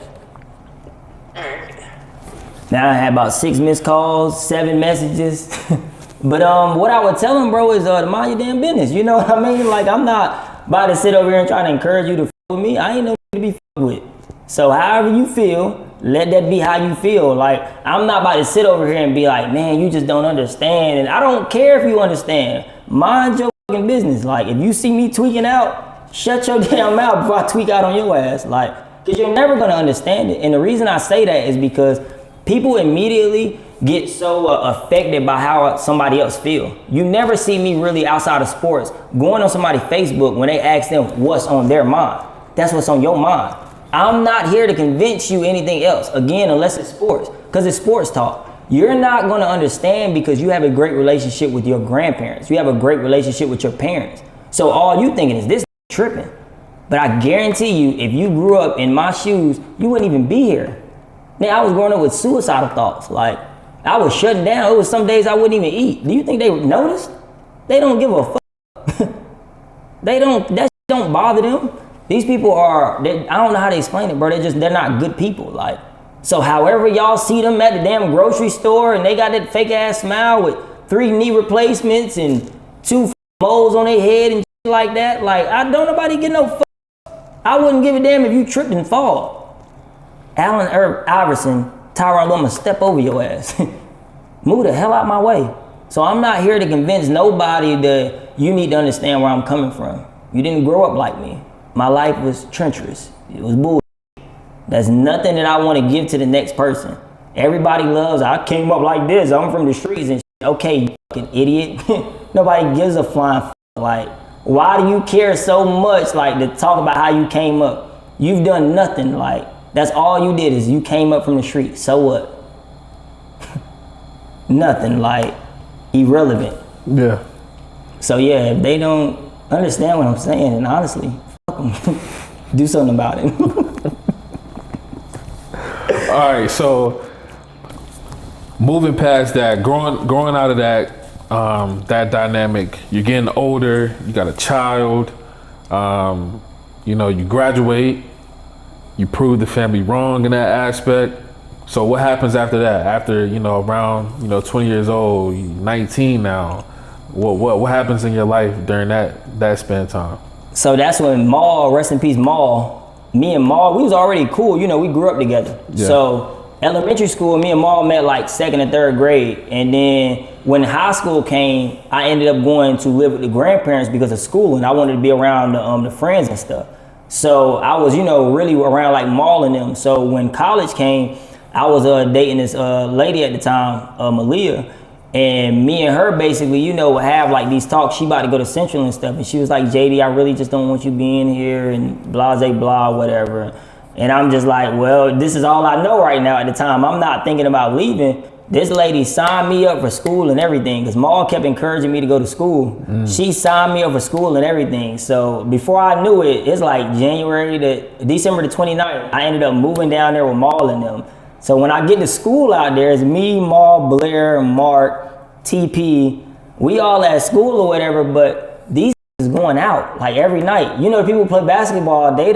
Now I had about 6 missed calls, 7 messages. But what I would tell him, bro, is to mind your damn business. You know what I mean? Like I'm not about to sit over here and try to encourage you to f with me. I ain't no to be f with. So however you feel, let that be how you feel. Like, I'm not about to sit over here and be like, man, you just don't understand. And I don't care if you understand. Mind your fucking business. Like, if you see me tweaking out, shut your damn mouth before I tweak out on your ass. Like, because you're never going to understand it. And the reason I say that is because people immediately get so affected by how somebody else feel. You never see me really outside of sports going on somebody's Facebook when they ask them what's on their mind. That's what's on your mind. I'm not here to convince you anything else, again, unless it's sports, because it's sports talk. You're not going to understand because you have a great relationship with your grandparents. You have a great relationship with your parents. So all you thinking is this tripping. But I guarantee you, if you grew up in my shoes, you wouldn't even be here. Now, I was growing up with suicidal thoughts. Like, I was shutting down. It was some days I wouldn't even eat. Do you think they noticed? They don't give a fuck. That don't bother them. These people I don't know how to explain it, bro. They're not good people. Like, so however y'all see them at the damn grocery store and they got that fake ass smile with 3 knee replacements and 2 moles on their head and shit like that. Like, I don't nobody get no fuck. I wouldn't give a damn if you tripped and fall. Allen Iverson, Tyron, I'ma step over your ass. Move the hell out my way. So I'm not here to convince nobody that you need to understand where I'm coming from. You didn't grow up like me. My life was treacherous. It was bullshit. There's nothing that I want to give to the next person. Everybody loves, I came up like this, I'm from the streets and shit. Okay, you fucking idiot. Nobody gives a flying f. Like, why do you care so much, like, to talk about how you came up? You've done nothing. Like, that's all you did is you came up from the street. So what? Nothing. Like, irrelevant. Yeah. So yeah, if they don't understand what I'm saying, and honestly, fuck them. Do something about it. All right, so moving past that, growing out of that, that dynamic, you're getting older, you got a child, you graduate, you prove the family wrong in that aspect. So what happens after that? After, around, 20 years old, you're 19 now, what happens in your life during that span of time? So that's when Maul, rest in peace Maul, me and Maul, we was already cool, we grew up together. Yeah. So elementary school, me and Maul met like 2nd and 3rd grade. And then when high school came, I ended up going to live with the grandparents because of school, and I wanted to be around the friends and stuff. So I was, really around like Maul and them. So when college came, I was dating this lady at the time, Malia, and me and her basically, would have like these talks. She about to go to Central and stuff, and she was like, JD, I really just don't want you being here, and blah, blah, whatever. And I'm just like, well, this is all I know right now at the time. I'm not thinking about leaving. This lady signed me up for school and everything, because Maul kept encouraging me to go to school. She signed me up for school and everything. So before I knew it, it's like December the 29th, I ended up moving down there with Maul and them. So when I get to school out there, it's me, Maul, Blair, Mark, TP. We all at school or whatever, but these is going out like every night. The people who play basketball, they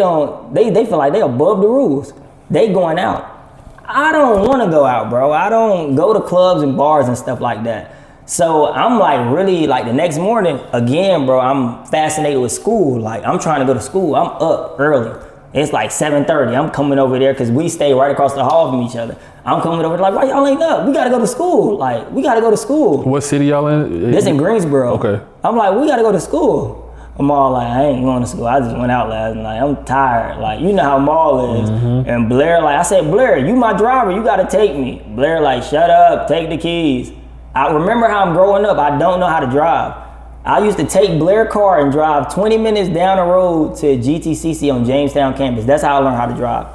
feel like they above the rules. They going out. I don't want to go out, bro. I don't go to clubs and bars and stuff like that. So I'm like really like the next morning, again, bro, I'm fascinated with school. Like I'm trying to go to school. I'm up early. It's like 7:30. I'm coming over there because we stay right across the hall from each other. I'm coming over there like, why y'all ain't up? We got to go to school. Like, we got to go to school. What city y'all in? This in Greensboro. Okay. I'm like, we got to go to school. I'm all like, I ain't going to school. I just went out last night. I'm tired. Like, you know how Maul is. And Blair, like, I said, Blair, you my driver. You got to take me. Blair, like, shut up. Take the keys. I remember how I'm growing up. I don't know how to drive. I used to take Blair car and drive 20 minutes down the road to GTCC on Jamestown campus. That's how I learned how to drive.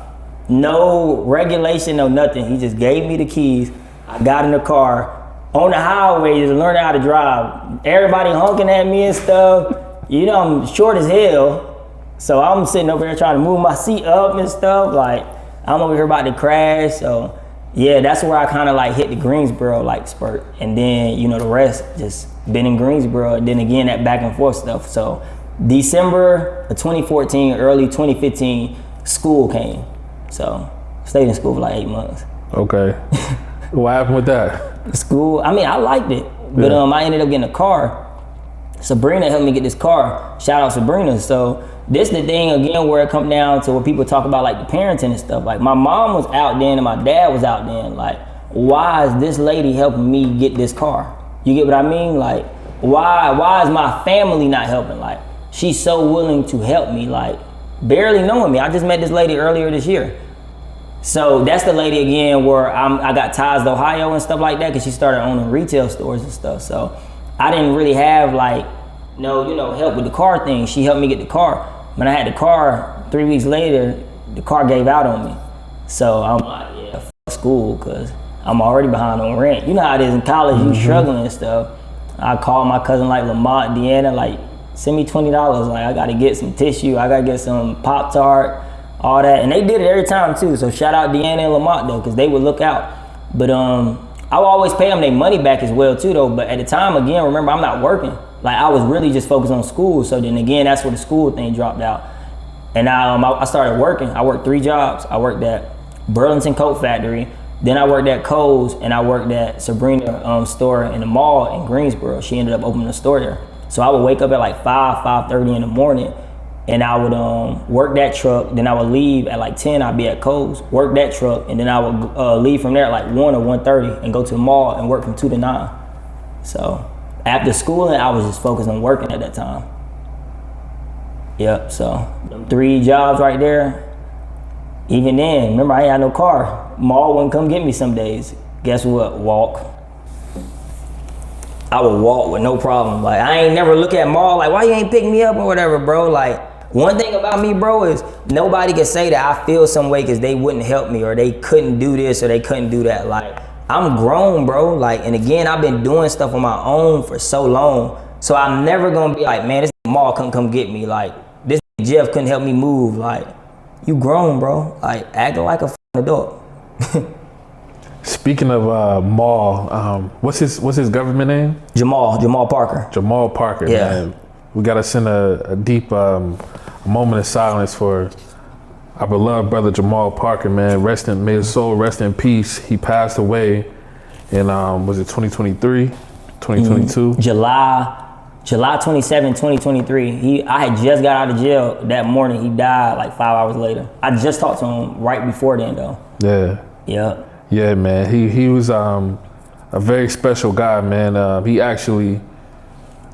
No regulation, no nothing. He just gave me the keys. I got in the car on the highway, just learning how to drive. Everybody honking at me and stuff. I'm short as hell. So I'm sitting over here trying to move my seat up and stuff. Like, I'm over here about to crash. So yeah, that's where I kind of like hit the Greensboro like spurt. And then, the rest just been in Greensboro. And then again, that back and forth stuff. So December of 2014, early 2015, school came. So stayed in school for like 8 months. Okay. What happened with that? School, I mean, I liked it. But I ended up getting a car. Sabrina helped me get this car. Shout out Sabrina. So this the thing again where it come down to where people talk about like the parenting and stuff. Like my mom was out then and my dad was out then. Like, why is this lady helping me get this car? You get what I mean? Like, why is my family not helping? Like, she's so willing to help me, like barely knowing me. I just met this lady earlier this year. So that's the lady again where I got ties to Ohio and stuff like that because she started owning retail stores and stuff. So I didn't really have like help with the car thing. She helped me get the car. When I had the car, 3 weeks later, the car gave out on me. So I'm like, yeah, f school, because I'm already behind on rent. You know how it is in college, you struggling and stuff. I called my cousin like Lamont, Deanna, like, send me $20. Like, I gotta get some tissue, I gotta get some Pop-Tart, all that. And they did it every time too. So shout out Deanna and Lamont though, because they would look out. But I would always pay them their money back as well too though. But at the time, again, remember, I'm not working. Like, I was really just focused on school. So then again, that's where the school thing dropped out. And I started working. I worked 3 jobs. I worked at Burlington Coat Factory. Then I worked at Kohl's, and I worked at Sabrina store in the mall in Greensboro. She ended up opening a store there. So I would wake up at like 5:30 in the morning, and I would work that truck. Then I would leave at like 10. I'd be at Kohl's, work that truck, and then I would leave from there at like 1 or 1:30 and go to the mall and work from 2 to 9. So after schooling, I was just focused on working at that time. Yep, so 3 jobs right there. Even then, remember, I ain't had no car. Mall wouldn't come get me some days. Guess what? Walk. I would walk with no problem. Like, I ain't never look at Mall like, why you ain't pick me up or whatever, bro? Like, one thing about me, bro, is nobody can say that I feel some way because they wouldn't help me or they couldn't do this or they couldn't do that. Like, I'm grown, bro. Like, and again, I've been doing stuff on my own for so long. So I'm never gonna be like, man, this Maul couldn't come get me. Like, this Jeff couldn't help me move. Like, you grown, bro. Like, acting like a adult. Speaking of Maul, what's his government name? Jamal Parker. Jamal Parker. Yeah. Man. We gotta send a deep moment of silence for our beloved brother Jamal Parker, man. May his soul rest in peace. He passed away in was it 2023, 2022? July 27, 2023. I had just got out of jail that morning. He died like 5 hours later. I just talked to him right before then though. Yeah. Yeah, man. He was a very special guy, man. He actually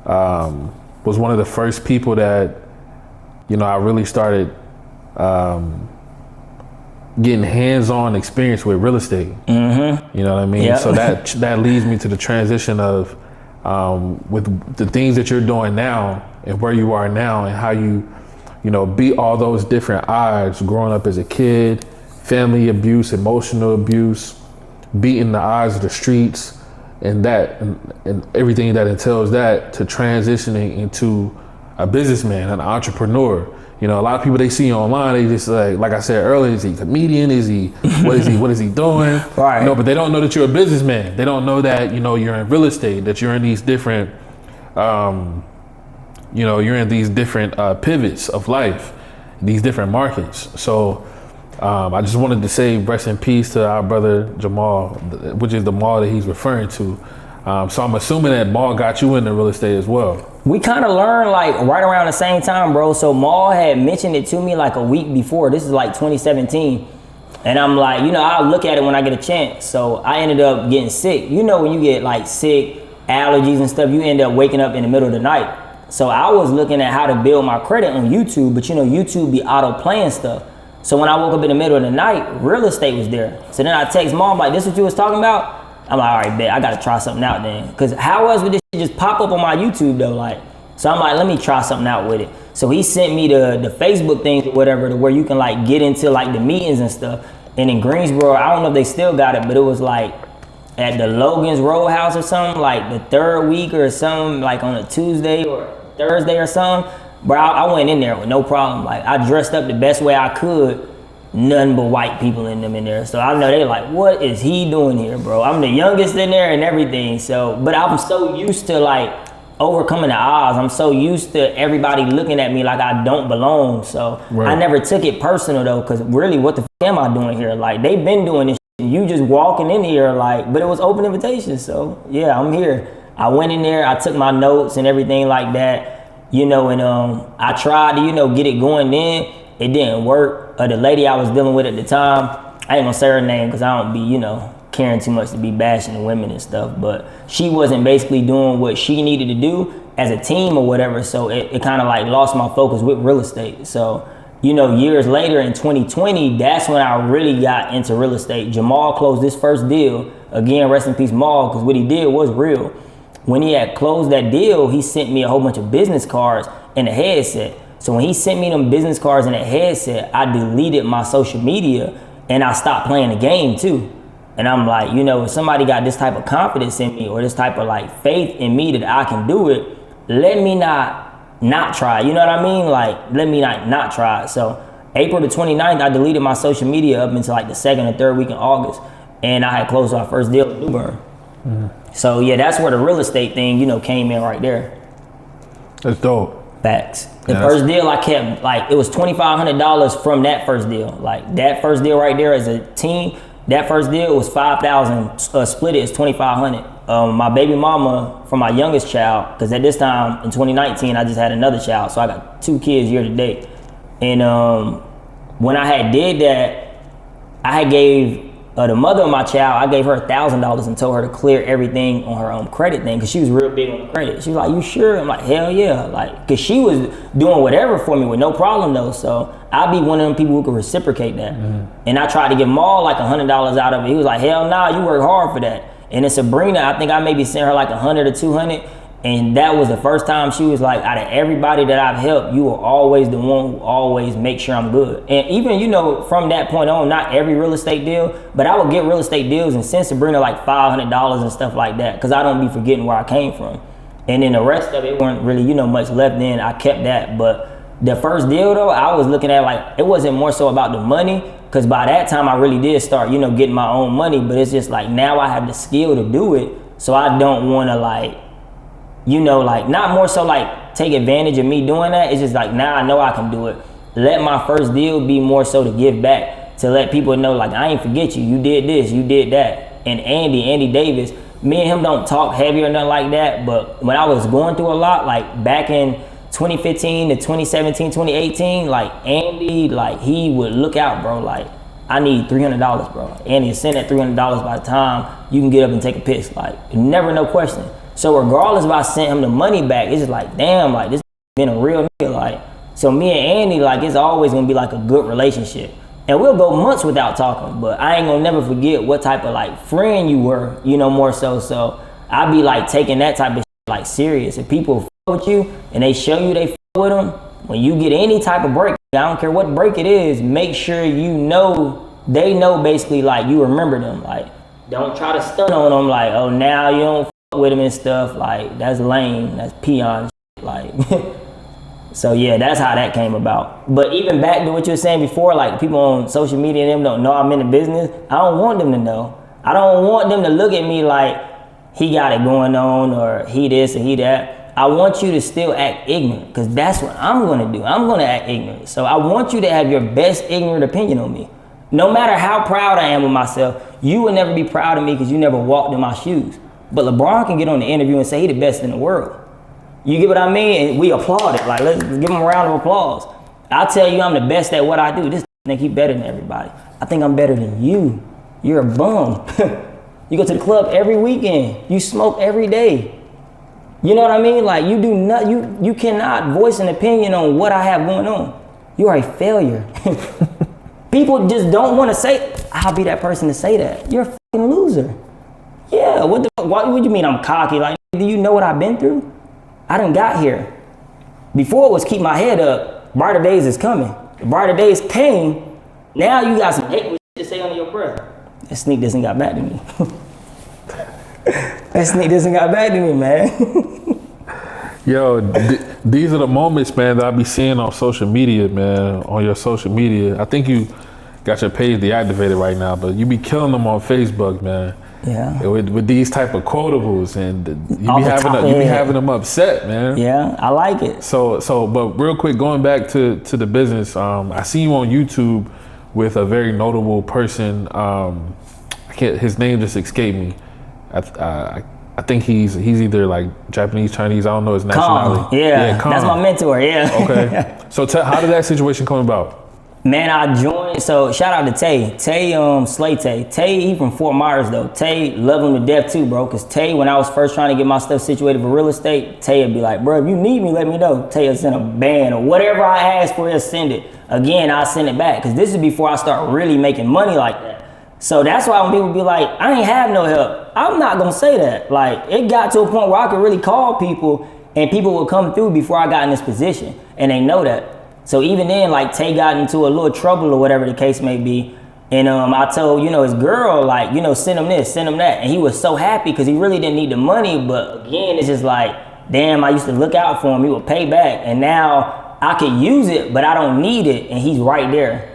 was one of the first people that, you know, I really started getting hands-on experience with real estate. Mm-hmm. You know what I mean? Yep. So that leads me to the transition of with the things that you're doing now and where you are now and how you know, beat all those different odds growing up as a kid, family abuse, emotional abuse, beating the odds of the streets, and everything that entails that, to transitioning into a businessman, an entrepreneur. You know, a lot of people they see online, they just like I said earlier, is he a comedian? What is he doing? Right. You know, but they don't know that you're a businessman. They don't know that, you know, you're in real estate, that you're in these different, you know, you're in these different pivots of life, these different markets. So I just wanted to say rest in peace to our brother Jamal, which is the Maul that he's referring to. So I'm assuming that Maul got you into real estate as well. We kind of learned like right around the same time, bro. So Maul had mentioned it to me like a week before. This is like 2017. And I'm like, you know, I'll look at it when I get a chance. So I ended up getting sick. You know, when you get like sick, allergies and stuff, you end up waking up in the middle of the night. So I was looking at how to build my credit on YouTube, but you know, YouTube be auto playing stuff. So when I woke up in the middle of the night, real estate was there. So then I text Mom, like, this what you was talking about? I'm like, all right, bet, I gotta try something out then. Cause how else would this shit just pop up on my YouTube though? Like, so I'm like, let me try something out with it. So he sent me the Facebook things or whatever, to where you can like get into like the meetings and stuff. And in Greensboro, I don't know if they still got it, but it was like at the Logan's Roadhouse or something, like the third week or something, like on a Tuesday or Thursday or something. Bro, I went in there with no problem. Like, I dressed up the best way I could. Nothing but white people in there. So I know they like, what is he doing here, bro? I'm the youngest in there and everything. So, but I'm so used to like overcoming the odds. I'm so used to everybody looking at me like I don't belong. So right. I never took it personal though, because really, what the am I doing here? Like, they've been doing this shit. You just walking in here like, but it was open invitation. So yeah, I'm here. I went in there, I took my notes and everything like that. You know, and I tried to, you know, get it going then. It didn't work. The lady I was dealing with at the time, I ain't gonna say her name because I don't be, you know, caring too much to be bashing the women and stuff, but she wasn't basically doing what she needed to do as a team or whatever, so it kind of like lost my focus with real estate. So, you know, years later in 2020, that's when I really got into real estate. Jamal closed his first deal. Again, rest in peace, Maul, because what he did was real. When he had closed that deal, he sent me a whole bunch of business cards and a headset. So when he sent me them business cards and a headset, I deleted my social media and I stopped playing the game too. And I'm like, you know, if somebody got this type of confidence in me or this type of like faith in me that I can do it, let me not try. You know what I mean? Like, let me not try. So April the 29th, I deleted my social media up until like the second or third week in August. And I had closed our first deal with New Bern. Mm-hmm. So yeah, that's where the real estate thing, you know, came in right there. That's dope. Facts. The first deal I kept, like, it was $2,500 from that first deal. Like, that first deal right there as a team, that first deal was $5,000, split it is $2,500. My baby mama for my youngest child, because at this time in 2019, I just had another child. So I got 2 kids year to date. And when I had did that, I had gave the mother of my child, I gave her $1,000 and told her to clear everything on her credit thing, because she was real big on credit. She was like, you sure? I'm like, hell yeah. Like, because she was doing whatever for me with no problem though. So I'd be one of them people who could reciprocate that. And I tried to give Maul like $100 out of it. He was like, hell nah, you work hard for that. And then Sabrina, I think I maybe sent her like 100 or 200. And that was the first time she was like, out of everybody that I've helped, you were always the one who always make sure I'm good. And even, you know, from that point on, not every real estate deal, but I would get real estate deals and send Sabrina like $500 and stuff like that, because I don't be forgetting where I came from. And then the rest of it weren't really, much left in. I kept that. But the first deal though, I was looking at like, it wasn't more so about the money, because by that time I really did start, getting my own money. But it's just like now I have the skill to do it. So I don't want to like, not more so like take advantage of me doing that. It's just like now I know I can do it. Let my first deal be more so to give back, to let people know like I ain't forget you. You did this, you did that. And Andy Davis, me and him don't talk heavy or nothing like that. But when I was going through a lot, like back in 2015 to 2017, 2018, like Andy, like he would look out, bro. Like I need $300, bro. Andy, send that $300 by the time you can get up and take a piss. Like never, no question. So regardless if I sent him the money back, it's just like, damn, like this been a real nigga. Like, so me and Andy, like it's always gonna be like a good relationship. And we'll go months without talking, but I ain't gonna never forget what type of like friend you were, more so. So I be like taking that type of shit like serious. If people fuck with you and they show you they fuck with them, when you get any type of break, I don't care what break it is, make sure they know basically like you remember them. Like don't try to stun on them like, oh now you don't fuck with them and stuff. Like that's lame, that's peon shit. Like so yeah, that's how that came about. But even back to what you were saying before, like people on social media and them don't know I'm in the business. I don't want them to know. I don't want them to look at me like he got it going on or he this and he that. I want you to still act ignorant, because that's what I'm gonna do. I'm gonna act ignorant. So I want you to have your best ignorant opinion on me. No matter how proud I am of myself, you will never be proud of me because you never walked in my shoes. But LeBron can get on the interview and say he the best in the world. You get what I mean? And we applaud it. Like, let's give him a round of applause. I tell you I'm the best at what I do. This think he better than everybody. I think I'm better than you. You're a bum. You go to the club every weekend. You smoke every day. You know what I mean? Like, you do not, you cannot voice an opinion on what I have going on. You are a failure. People just don't want to say, I'll be that person to say that. You're a fucking loser. Yeah, what do you mean I'm cocky? Like, do you know what I've been through? I done got here. Before it was keep my head up, brighter days is coming. The brighter days came, now you got some hate to say under your breath. That sneak doesn't got back to me. That sneak doesn't got back to me, man. Yo, these are the moments, man, that I be seeing on social media, man, on your social media. I think you got your page deactivated right now, but you be killing them on Facebook, man. Yeah. With these type of quotables, and you be having them upset, man. Yeah, I like it. So, but real quick, going back to the business, I see you on YouTube with a very notable person. His name just escaped me. I think he's either like Japanese, Chinese. I don't know his nationality. Kong. Yeah, Kong. That's my mentor. Yeah. Okay. So how did that situation come about? Man, I joined. So shout out to Tay. Slay Tay. Tay, he from Fort Myers though. Tay, love him to death too, bro. Cause Tay, when I was first trying to get my stuff situated for real estate, Tay would be like, bro, if you need me, let me know. Tay will send a band or whatever I ask for, he'll send it. Again, I'll send it back. Cause this is before I start really making money like that. So that's why when people be like, I ain't have no help, I'm not gonna say that. Like, it got to a point where I could really call people and people would come through before I got in this position, and they know that. So even then, like, Tay got into a little trouble or whatever the case may be, and I told, his girl, like, send him this, send him that, and he was so happy because he really didn't need the money, but again, it's just like, damn, I used to look out for him, he would pay back, and now I could use it, but I don't need it, and he's right there.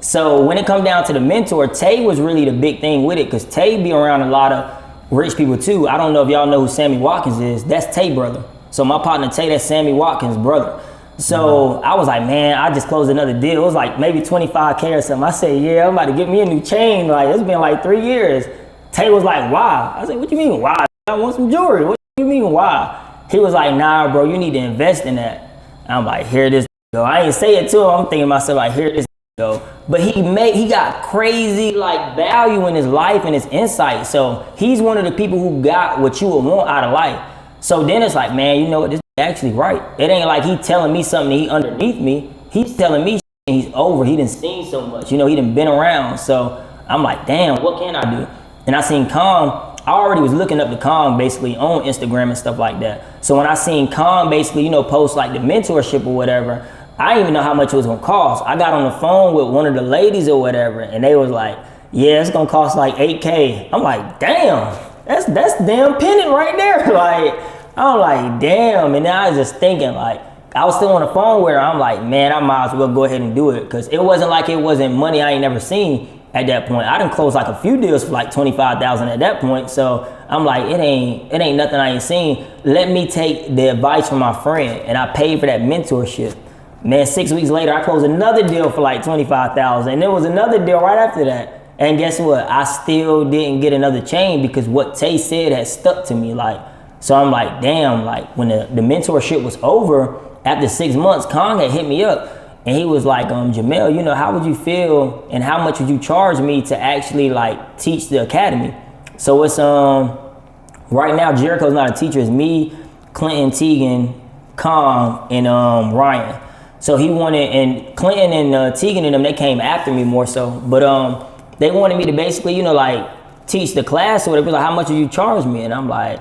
So when it come down to the mentor, Tay was really the big thing with it, because Tay be around a lot of rich people too. I don't know if y'all know who Sammy Watkins is. That's Tay brother. So my partner Tay, that's Sammy Watkins' brother. So I was like, man, I just closed another deal. It was like maybe 25K or something. I said, yeah, I'm about to get me a new chain. Like, it's been like 3 years. Tay was like, why? I said, what you mean why? I want some jewelry. What do you mean why? He was like, nah, bro, you need to invest in that. And I'm like, here this go. I ain't say it to him. I'm thinking to myself, like, here this go. But he got crazy like value in his life and his insight. So he's one of the people who got what you would want out of life. So then it's like, man, you know what? This is actually right. It ain't like he telling me something, he underneath me. He's telling me and he's over. He done seen so much. He done been around. So I'm like, damn, what can I do? And I seen Kong. I already was looking up to Kong basically on Instagram and stuff like that. So when I seen Kong basically, post like the mentorship or whatever, I didn't even know how much it was gonna cost. I got on the phone with one of the ladies or whatever, and they was like, yeah, it's gonna cost like $8K. I'm like, damn, that's damn pendant right there. Like, I'm like, damn. And then I was just thinking, like, I was still on the phone with her. I'm like, man, I might as well go ahead and do it. Because it wasn't like it wasn't money I ain't never seen at that point. I done closed like a few deals for like $25,000 at that point. So I'm like, it ain't nothing I ain't seen. Let me take the advice from my friend. And I paid for that mentorship. Man, 6 weeks later, I closed another deal for like $25,000. And there was another deal right after that. And guess what? I still didn't get another chain because what Tay said had stuck to me. Like, so I'm like, damn, like when the mentorship was over, after 6 months, Kong had hit me up and he was like, Jamel, you know, how would you feel and how much would you charge me to actually like teach the academy? So it's, right now, Jericho's not a teacher. It's me, Clinton, Tegan, Kong, and Ryan. So he wanted, and Clinton and Tegan and them, they came after me more so. But they wanted me to basically, you know, like teach the class or whatever. Like, how much would you charge me? And I'm like,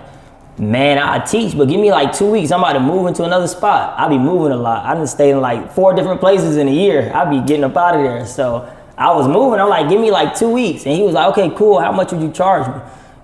man, I teach, but give me like 2 weeks. I'm about to move into another spot. I be moving a lot. I done stayed in like 4 different places in a year. I be getting up out of there. So I was moving. I'm like, give me like 2 weeks. And he was like, okay, cool. How much would you charge me?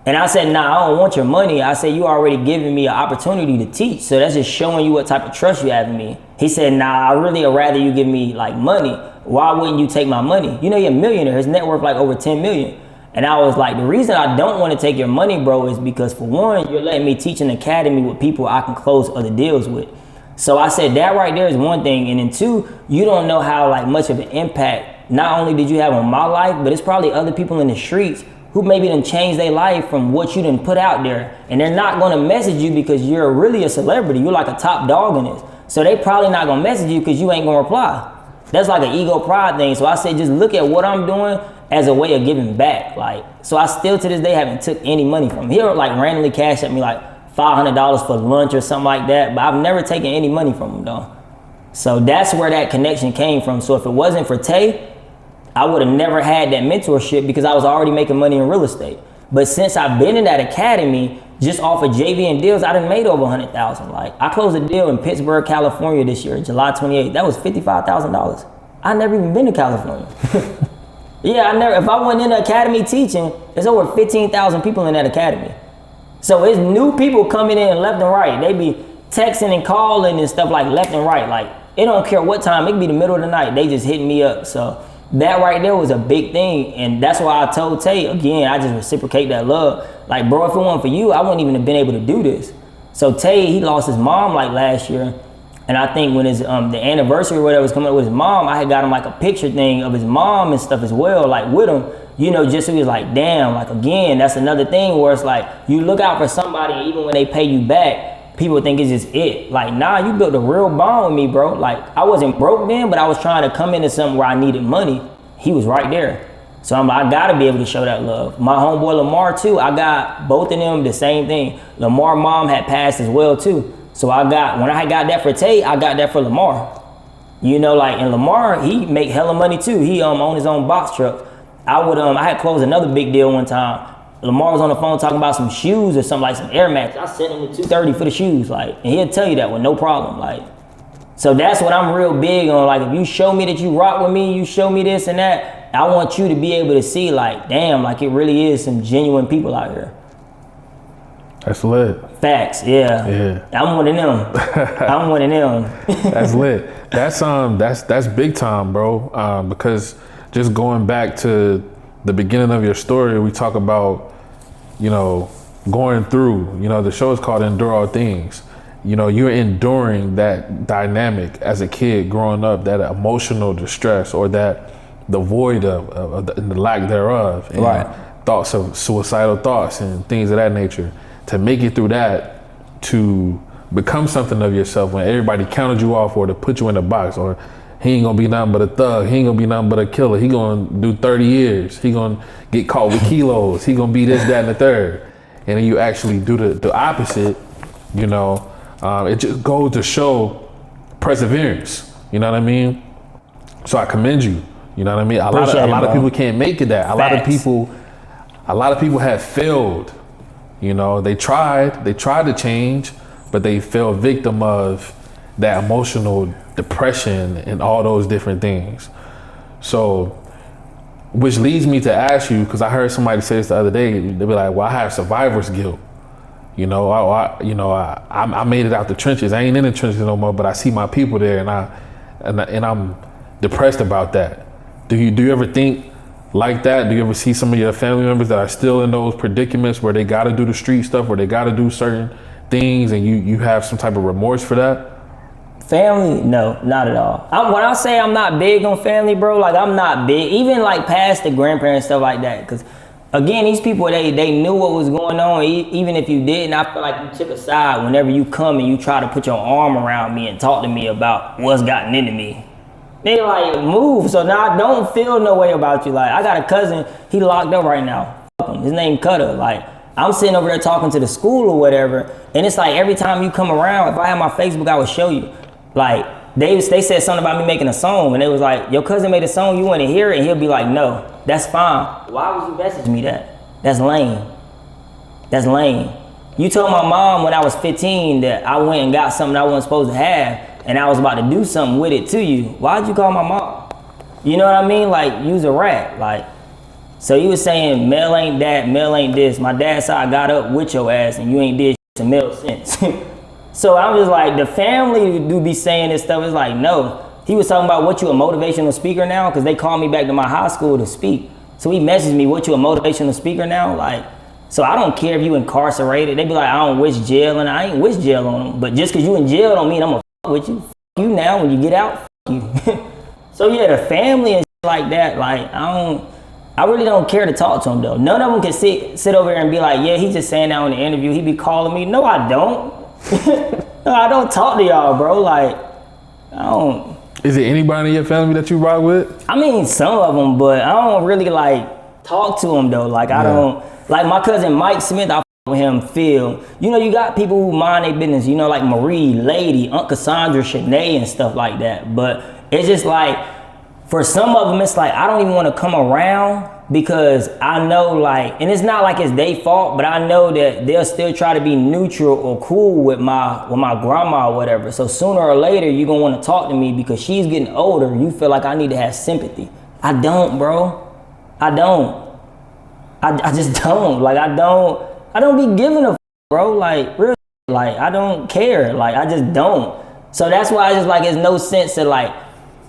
And I said, nah, I don't want your money. I said, you already giving me an opportunity to teach. So that's just showing you what type of trust you have in me. He said, nah, I really would rather you give me like money. Why wouldn't you take my money? You know, you're a millionaire. His net worth like over 10 million. And I was like, the reason I don't want to take your money, bro, is because for one, you're letting me teach an academy with people I can close other deals with. So I said that right there is one thing. And then two, you don't know how like much of an impact not only did you have on my life, but it's probably other people in the streets who maybe done changed their life from what you done put out there. And they're not gonna message you because you're really a celebrity. You're like a top dog in this. So they probably not gonna message you because you ain't gonna reply. That's like an ego pride thing. So I said, just look at what I'm doing as a way of giving back. Like, so I still to this day haven't took any money from him. He'll like randomly cash at me like $500 for lunch or something like that, but I've never taken any money from him though. So that's where that connection came from. So if it wasn't for Tay, I would have never had that mentorship because I was already making money in real estate. But since I've been in that academy, just off of JV and deals, I done made over 100,000. Like, I closed a deal in Pittsburgh, California this year, July 28th. That was $55,000. I never even been to California. Yeah, if I wasn't in the academy teaching, there's over 15,000 people in that academy. So it's new people coming in left and right. They be texting and calling and stuff like left and right. Like, it don't care what time, it could be the middle of the night. They just hit me up. So that right there was a big thing. And that's why I told Tay, again, I just reciprocate that love. Like, bro, if it wasn't for you, I wouldn't even have been able to do this. So Tay, he lost his mom like last year. And I think when his the anniversary or whatever was coming up with his mom, I had got him like a picture thing of his mom and stuff as well, like with him, you know, just so he was like, damn, like again, that's another thing where it's like, you look out for somebody and even when they pay you back, people think it's just it. Like, nah, you built a real bond with me, bro. Like, I wasn't broke then, but I was trying to come into something where I needed money. He was right there. So I'm like, I gotta be able to show that love. My homeboy Lamar too, I got both of them the same thing. Lamar mom had passed as well too. So when I got that for Tay, I got that for Lamar. You know, like, and Lamar, he make hella money too. He owned his own box truck. I had closed another big deal one time. Lamar was on the phone talking about some shoes or something, like some Air Max. I sent him the $230 for the shoes, like, and he'll tell you that with no problem, like. So that's what I'm real big on. Like, if you show me that you rock with me, you show me this and that, I want you to be able to see, like, damn, like it really is some genuine people out here. That's lit. Facts, yeah. Yeah. I'm one of them. I'm one of them. That's lit. That's big time, bro. Because just going back to the beginning of your story, we talk about, you know, going through, you know, the show is called EndureAllThings. You know, you're enduring that dynamic as a kid growing up, that emotional distress or that the void of the lack thereof. And right. Thoughts of suicidal thoughts and things of that nature. To make it through that, to become something of yourself when everybody counted you off or to put you in a box, or he ain't gonna be nothing but a thug, he ain't gonna be nothing but a killer, he gonna do 30 years, he gonna get caught with kilos, he gonna be this, that, and the third. And then you actually do the opposite, you know, it just goes to show perseverance, you know what I mean? So I commend you, you know what I mean? A lot of people can't make it that. A lot of people have failed. You know, they tried to change, but they fell victim of that emotional depression and all those different things. So, which leads me to ask you, because I heard somebody say this the other day, they'd be like, well, I have survivor's guilt. I made it out the trenches. I ain't in the trenches no more, but I see my people there, and I'm depressed about that. Do you ever think like that? Do you ever see some of your family members that are still in those predicaments where they got to do the street stuff, where they got to do certain things, and you have some type of remorse for that? Family, no, not at all. When I say I'm not big on family, bro, like I'm not big, even like past the grandparents, stuff like that. Because again, these people, they knew what was going on. Even if you didn't, I feel like you took a side whenever you come and you try to put your arm around me and talk to me about what's gotten into me. They like, move. So now I don't feel no way about you. Like, I got a cousin, he locked up right now. Fuck him. His name Cutter. Like, I'm sitting over there talking to the school or whatever, and it's like every time you come around, if I had my Facebook, I would show you. Like, they said something about me making a song, and they was like, your cousin made a song, you want to hear it? And he'll be like, no, that's fine. Why would you message me that? That's lame. That's lame. You told my mom when I was 15 that I went and got something I wasn't supposed to have, and I was about to do something with it to you. Why'd you call my mom? You know what I mean? Like, you's a rat. Like, so you was saying, Mel ain't that, Mel ain't this. My dad said I got up with your ass, and you ain't did shit to Mel since. So I'm just like, the family do be saying this stuff. It's like, no. He was talking about, what, you a motivational speaker now? Because they called me back to my high school to speak. So he messaged me, what, you a motivational speaker now? Like, so I don't care if you incarcerated. They be like, I don't wish jail, and I ain't wish jail on them. But just because you in jail don't mean I'm gonna fuck with you. Fuck you now when you get out, fuck you. So yeah, the family and shit like that, like, I really don't care to talk to them though. None of them can sit over there and be like, yeah, he's just saying that on the interview. He be calling me. No, I don't. No, I don't talk to y'all, bro. Like, I don't. Is there anybody in your family that you rock with? I mean, some of them, but I don't really like talk to them though. Like, I don't, like my cousin Mike Smith, I with him, Phil. You know, you got people who mind their business, you know, like Marie, Lady, Aunt Cassandra, Shanae and stuff like that. But it's just like, for some of them, it's like, I don't even want to come around because I know, like, and it's not like it's their fault, but I know that they'll still try to be neutral or cool with my grandma or whatever. So sooner or later, you're going to want to talk to me because she's getting older. You feel like I need to have sympathy. I don't, bro. I don't. I just don't. Like, I don't be giving a bro. Like, real, like, I don't care. Like, I just don't. So that's why I just, like, it's no sense to, like,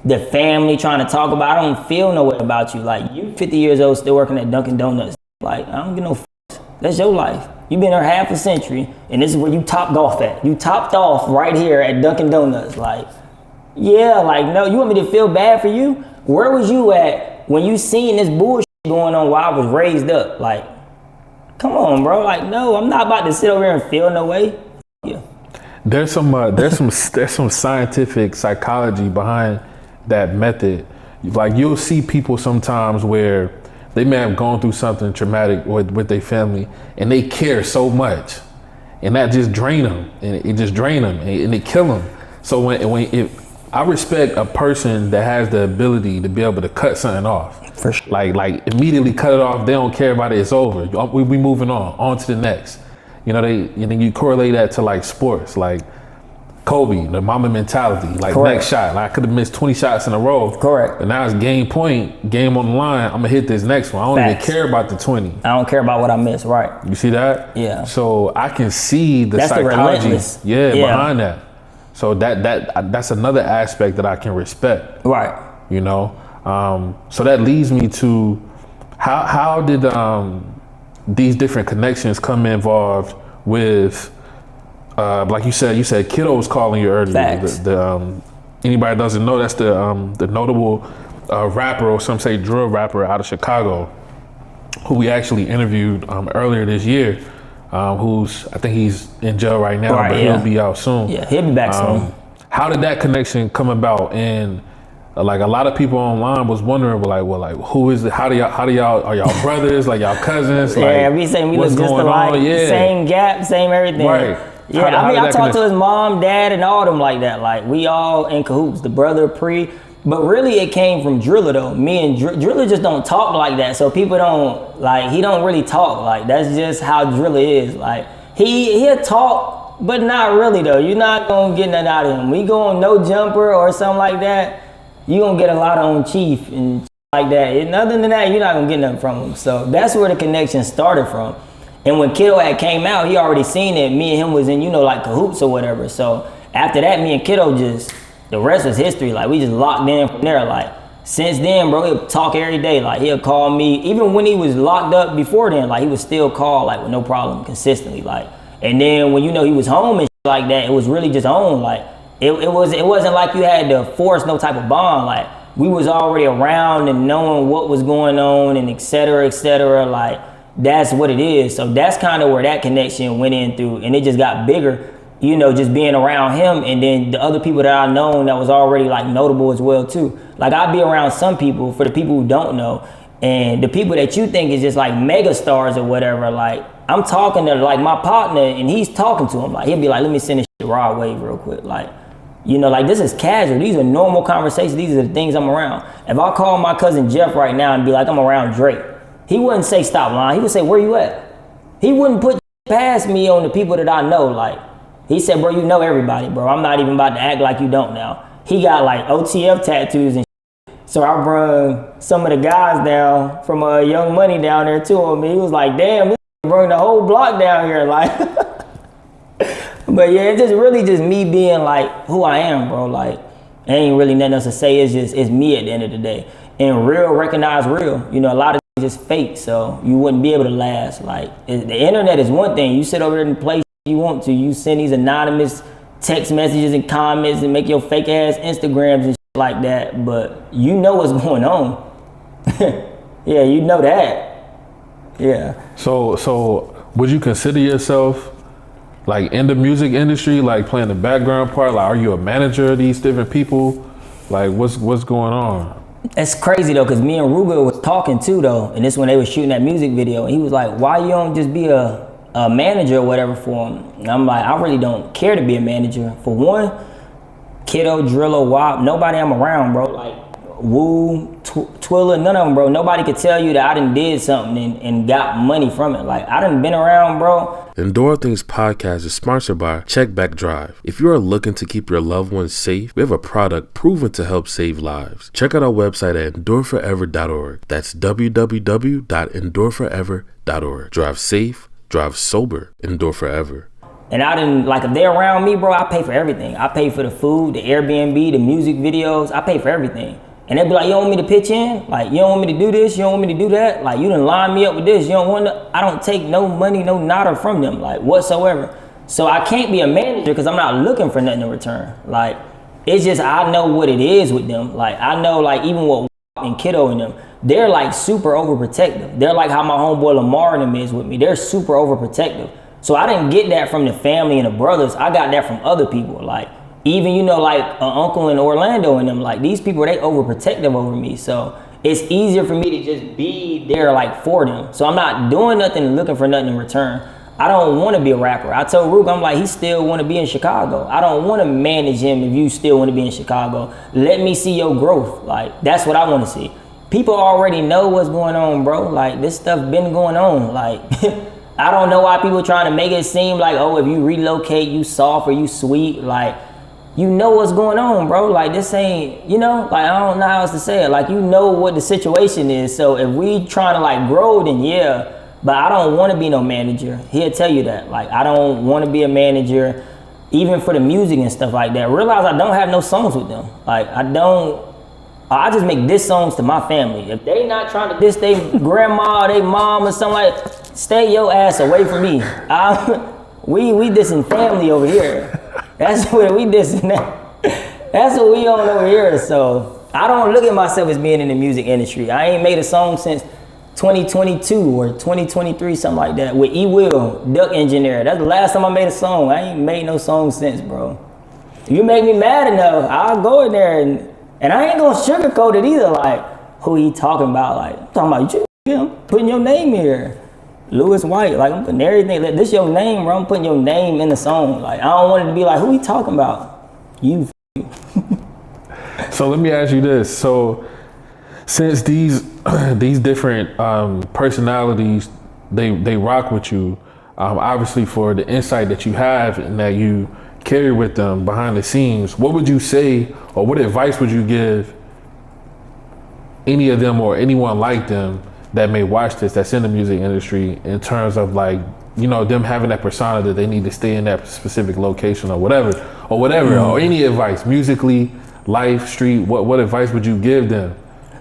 the family trying to talk about. I don't feel no way about you. Like, you 50 years old still working at Dunkin' Donuts. Like, I don't get no f***s. That's your life. You been there half a century, and this is where you topped off at. You topped off right here at Dunkin' Donuts. Like, yeah, like, no, you want me to feel bad for you? Where was you at when you seen this bullshit going on while I was raised up? Like, come on, bro. Like, no, I'm not about to sit over here and feel no way. Yeah. There's some scientific psychology behind that method. Like, you'll see people sometimes where they may have gone through something traumatic with their family, and they care so much, and that just drain them, and it just drain them, and it kill them. So if I respect a person that has the ability to be able to cut something off, for sure. Like immediately cut it off. They don't care about it. It's over. We moving on to the next. You know, you correlate that to like sports, like Kobe, the Mamba mentality, like Correct. Next shot. Like, I could have missed 20 shots in a row. Correct. But now it's game point, game on the line. I'm gonna hit this next one. I don't Facts. even care about the 20. I don't care about what I missed, right? You see that? Yeah. So I can see the That's psychology, the relentless. behind that. So that's another aspect that I can respect. Right. You know, so that leads me to how did these different connections come involved with, like you said kiddos calling you earlier. Facts. Anybody that doesn't know, that's the notable rapper, or some say drill rapper out of Chicago, who we actually interviewed earlier this year. I think he's in jail right now, but he'll be out soon. Yeah, he'll be back soon. How did that connection come about? And like, a lot of people online was wondering, like, who is it? How do y'all are y'all brothers? Like, y'all cousins? Like, Yeah, we saying we what's look just going alike. on? Yeah. Same gap, same everything. Right. Yeah, I talked to his mom, dad, and all them like that. Like, we all in cahoots, the brother, Pre. But really, it came from Driller, though. Me and Driller just don't talk like that. So people don't, like, he don't really talk. Like, that's just how Driller is. Like, he'll talk, but not really, though. You're not going to get nothing out of him. We go on No Jumper or something like that, you're going to get a lot on Chief and like that. And other than that, you're not going to get nothing from him. So that's where the connection started from. And when Kiddo had came out, he already seen it. Me and him was in, like cahoots or whatever. So after that, me and Kiddo the rest was history. Like, we just locked in from there. Like, since then, bro, he'll talk every day. Like, he'll call me. Even when he was locked up before then, like, he would still call, like, with no problem, consistently. Like, and then when he was home and shit like that, it was really just on. Like, it wasn't like you had to force no type of bond. Like, we was already around and knowing what was going on and et cetera, et cetera. Like, that's what it is. So that's kind of where that connection went in through, and it just got bigger, just being around him, and then the other people that I known that was already like notable as well too. Like, I'd be around some people, for the people who don't know, and the people that you think is just like mega stars or whatever, like, I'm talking to like my partner and he's talking to him. Like, he'll be like, let me send this shit to Rod Wave real quick. Like, like, this is casual. These are normal conversations. These are the things I'm around. If I call my cousin Jeff right now and be like, I'm around Drake, he wouldn't say stop lying. He would say, where you at? He wouldn't put past me on the people that I know. Like, he said, bro, you know everybody, bro. I'm not even about to act like you don't now. He got like OTF tattoos and shit. So I brought some of the guys down from Young Money down there to him. He was like, damn, this brought the whole block down here. Like, but yeah, it's just really just me being like who I am, bro. Like, ain't really nothing else to say. It's me at the end of the day. And real recognize real. A lot of just fake, so you wouldn't be able to last. Like, the internet is one thing. You sit over there and play you want to. You send these anonymous text messages and comments and make your fake ass Instagrams and shit like that, but you know what's going on. Yeah, you know that. Yeah. So would you consider yourself like in the music industry, like playing the background part? Like, are you a manager of these different people? Like, what's going on? It's crazy though, because me and Ruga was talking too though, and this when they were shooting that music video, and he was like, why you don't just be a manager or whatever for him? And I'm like, I really don't care to be a manager. For one, Kiddo, Drillo, Wop, nobody I'm around, bro. Like, Woo, Twilla, none of them, bro. Nobody could tell you that I done did something and got money from it. Like, I done been around, bro. The EndureAllThings podcast is sponsored by Checkback Drive. If you are looking to keep your loved ones safe, we have a product proven to help save lives. Check out our website at endureforever.org. That's www.endureforever.org. Drive safe, drive sober, endure forever. And I didn't, like, if they're around me, bro, I pay for everything. I pay for the food, the Airbnb, the music videos. I pay for everything. And they'd be like, you don't want me to pitch in? Like, you don't want me to do this? You don't want me to do that? Like, you done line me up with this. You don't want to? I don't take no money, no nada from them, like, whatsoever. So I can't be a manager because I'm not looking for nothing in return. Like, it's just, I know what it is with them. Like, I know, like, even with and Kiddo and them, they're, like, super overprotective. They're like how my homeboy Lamar and them is with me. They're super overprotective. So I didn't get that from the family and the brothers. I got that from other people. Like, even, like an uncle in Orlando and them, like, these people, they overprotective over me. So it's easier for me to just be there, like, for them. So I'm not doing nothing and looking for nothing in return. I don't want to be a rapper. I told Rook, I'm like, he still want to be in Chicago. I don't want to manage him if you still want to be in Chicago. Let me see your growth. Like, that's what I want to see. People already know what's going on, bro. Like, this stuff been going on. Like, I don't know why people trying to make it seem like, oh, if you relocate, you soft or you sweet. Like, you know what's going on, bro. Like, this ain't, like, I don't know how else to say it. Like, you know what the situation is. So if we trying to, like, grow, then yeah. But I don't want to be no manager. He'll tell you that. Like, I don't want to be a manager, even for the music and stuff like that. Realize I don't have no songs with them. Like, I just make diss songs to my family. If they not trying to diss their grandma, their mom or something like that, stay your ass away from me. We dissing family over here. That's what we dissing that. That's what we on over here. So I don't look at myself as being in the music industry. I ain't made a song since 2022 or 2023, something like that, with E-Will, Duck Engineer. That's the last time I made a song. I ain't made no song since, bro. You make me mad enough, I'll go in there and I ain't gonna sugarcoat it either. Like, who he talking about? Like, I'm talking about you, I'm putting your name here. Lewis White, like, I'm putting everything, like, this your name, bro. I'm putting your name in the song. Like, I don't want it to be like, who he talking about? You. So let me ask you this. So since these different personalities, they rock with you, obviously for the insight that you have and that you carry with them behind the scenes, what would you say or what advice would you give any of them or anyone like them that may watch this, that's in the music industry, in terms of like them having that persona that they need to stay in that specific location or whatever, or any advice, musically, life, street, what advice would you give them?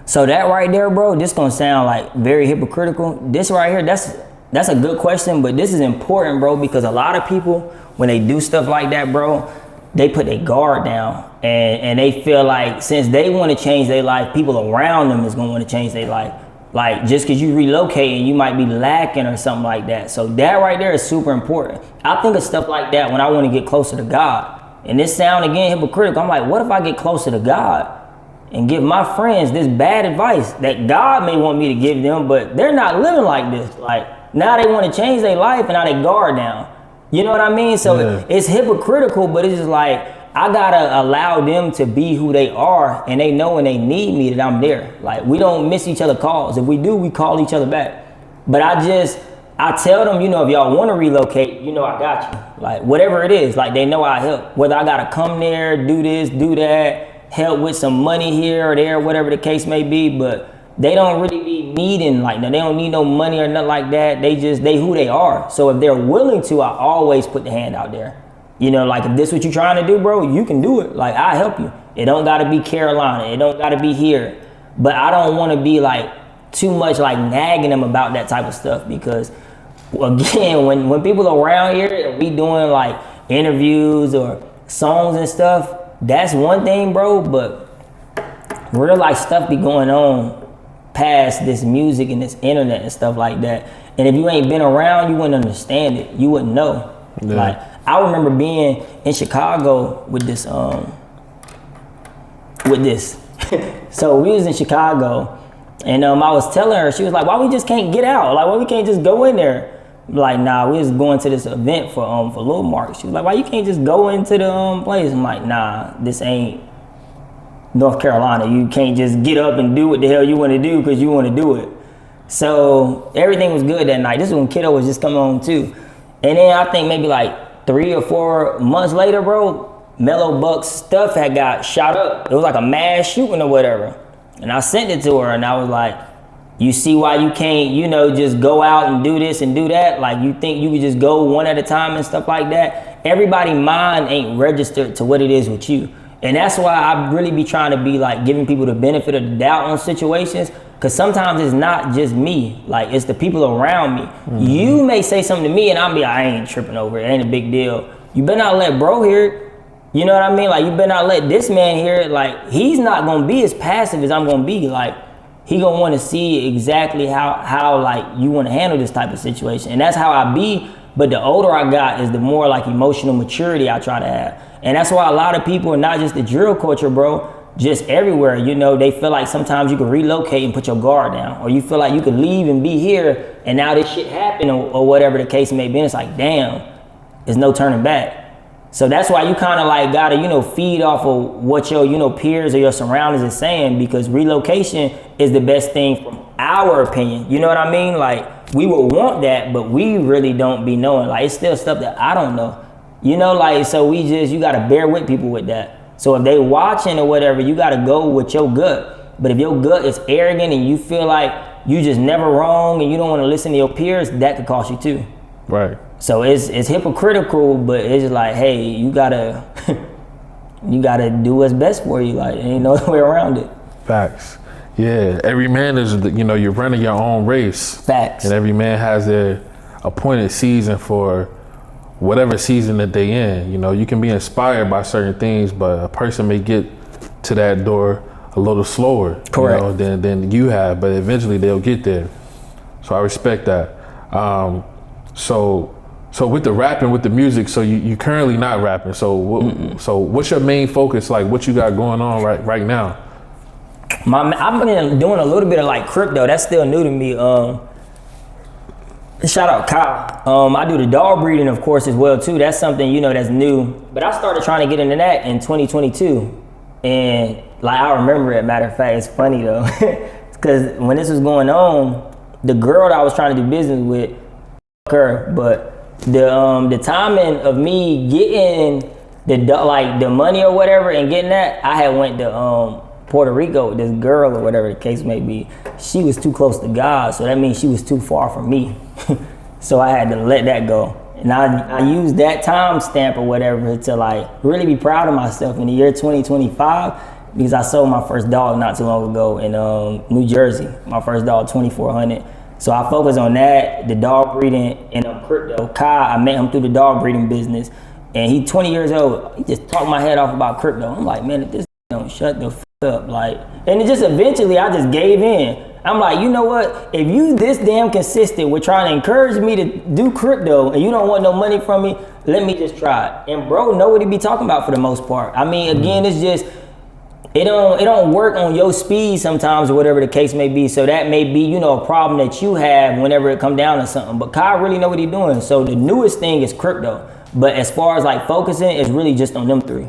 So that right there, bro, this gonna sound like very hypocritical. This right here, that's a good question, but this is important, bro, because a lot of people, when they do stuff like that, bro, they put their guard down and they feel like since they want to change their life, people around them is gonna want to change their life. Like just because you relocating, you might be lacking or something like that. So that right there is super important. I think of stuff like that when I want to get closer to God. And this sound again hypocritical. I'm like, what if I get closer to God and give my friends this bad advice that God may want me to give them, but they're not living like this. Like now they want to change their life and now they guard down. You know what I mean? So it's hypocritical, but it's just like, I gotta allow them to be who they are, and they know when they need me that I'm there. Like we don't miss each other calls. If we do, we call each other back. But I tell them, if y'all want to relocate, I got you. Like whatever it is, like they know I help. Whether I gotta come there, do this, do that, help with some money here or there, whatever the case may be. But they don't really be needing like that. They don't need no money or nothing like that. They who they are. So if they're willing to, I always put the hand out there. Like if this what you trying to do, bro, you can do it. Like I help you. It don't gotta be Carolina. It don't gotta be here. But I don't want to be like too much like nagging them about that type of stuff, because again, when people are around here and we doing like interviews or songs and stuff, that's one thing, bro. But real life stuff be going on past this music and this internet and stuff like that. And if you ain't been around, you wouldn't understand it. You wouldn't know. Yeah. Like I remember being in Chicago with this. So we was in Chicago, and I was telling her, she was like, "Why we just can't get out? Like, why we can't just go in there?" Like, nah, we was going to this event for Lil Mark. She was like, "Why you can't just go into the place?" I'm like, "Nah, this ain't North Carolina. You can't just get up and do what the hell you want to do because you want to do it." So everything was good that night. This is when Kiddo was just coming home too. And then I think maybe like 3 or 4 months later, bro, Mellow Buck's stuff had got shot up. It was like a mass shooting or whatever. And I sent it to her and I was like, you see why you can't, just go out and do this and do that? Like you think you could just go one at a time and stuff like that? Everybody's mind ain't registered to what it is with you. And that's why I really be trying to be like giving people the benefit of the doubt on situations. Cause sometimes it's not just me, like it's the people around me. Mm-hmm. You may say something to me and I'll be like, I ain't tripping over it, ain't a big deal. You better not let bro hear it. You know what I mean? Like you better not let this man hear it. Like he's not gonna be as passive as I'm gonna be. Like he gonna wanna see exactly how like you wanna handle this type of situation. And that's how I be, but the older I got is the more like emotional maturity I try to have. And that's why a lot of people, not just the drill culture, bro, just everywhere, they feel like sometimes you can relocate and put your guard down, or you feel like you could leave and be here and now this shit happened or whatever the case may be. And it's like, damn, there's no turning back. So that's why you kind of like gotta, feed off of what your, peers or your surroundings is saying, because relocation is the best thing from our opinion. You know what I mean? Like we would want that, but we really don't be knowing. Like it's still stuff that I don't know. So you gotta bear with people with that. So if they watching or whatever, you gotta go with your gut. But if your gut is arrogant and you feel like you just never wrong and you don't want to listen to your peers, that could cost you too. Right. So it's hypocritical, but it's just like, hey, you gotta do what's best for you. Like ain't no way around it. Facts. Yeah. Every man is, you're running your own race. Facts. And every man has their appointed season for whatever season that they in. You can be inspired by certain things, but a person may get to that door a little slower, correct, than you have, but eventually they'll get there. So I respect that. So with the rapping, with the music, so you currently not rapping. So what's your main focus? Like what you got going on right now? I've been doing a little bit of like crypto. That's still new to me. Shout out Kyle. I do the dog breeding, of course, as well too. That's something, that's new. But I started trying to get into that in 2022. And like, I remember it, matter of fact, it's funny though. Because when this was going on, the girl that I was trying to do business with, her, but the timing of me getting the money or whatever and getting that, I had went to Puerto Rico with this girl or whatever the case may be. She was too close to God, so that means she was too far from me. So I had to let that go. And I used that time stamp or whatever to like really be proud of myself in the year 2025, because I sold my first dog not too long ago in New Jersey. My first dog, 2,400. So I focus on that, the dog breeding, and crypto. Kai, I met him through the dog breeding business, and he 20 years old. He just talked my head off about crypto. I'm like, man, if this don't shut the f up, like, and it just eventually I just gave in. I'm like, you know what? If you this damn consistent with trying to encourage me to do crypto and you don't want no money from me, let me just try it. And bro, know what he be talking about for the most part. I mean, again, it's just, it don't work on your speed sometimes or whatever the case may be. So that may be, you know, a problem that you have whenever it come down to something. But Kai really know what he's doing. So the newest thing is crypto. But as far as like focusing, it's really just on them three.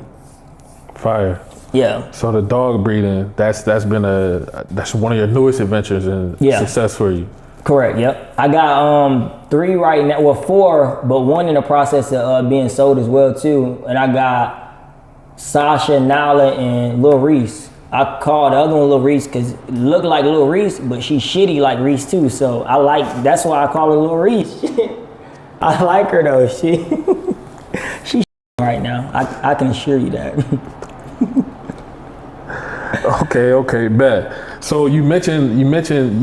Fire. Yeah. So the dog breeding, that's one of your newest adventures and success for you. Correct. Yep. I got 3 right now. Well, 4, but 1 in the process of being sold as well too. And I got Sasha, Nala, and Lil Reese. I called the other one Lil Reese because it looked like Lil Reese, but she's shitty like Reese too. So that's why I call her Lil Reese. I like her though. She's right now. I can assure you that. Okay, bet. So you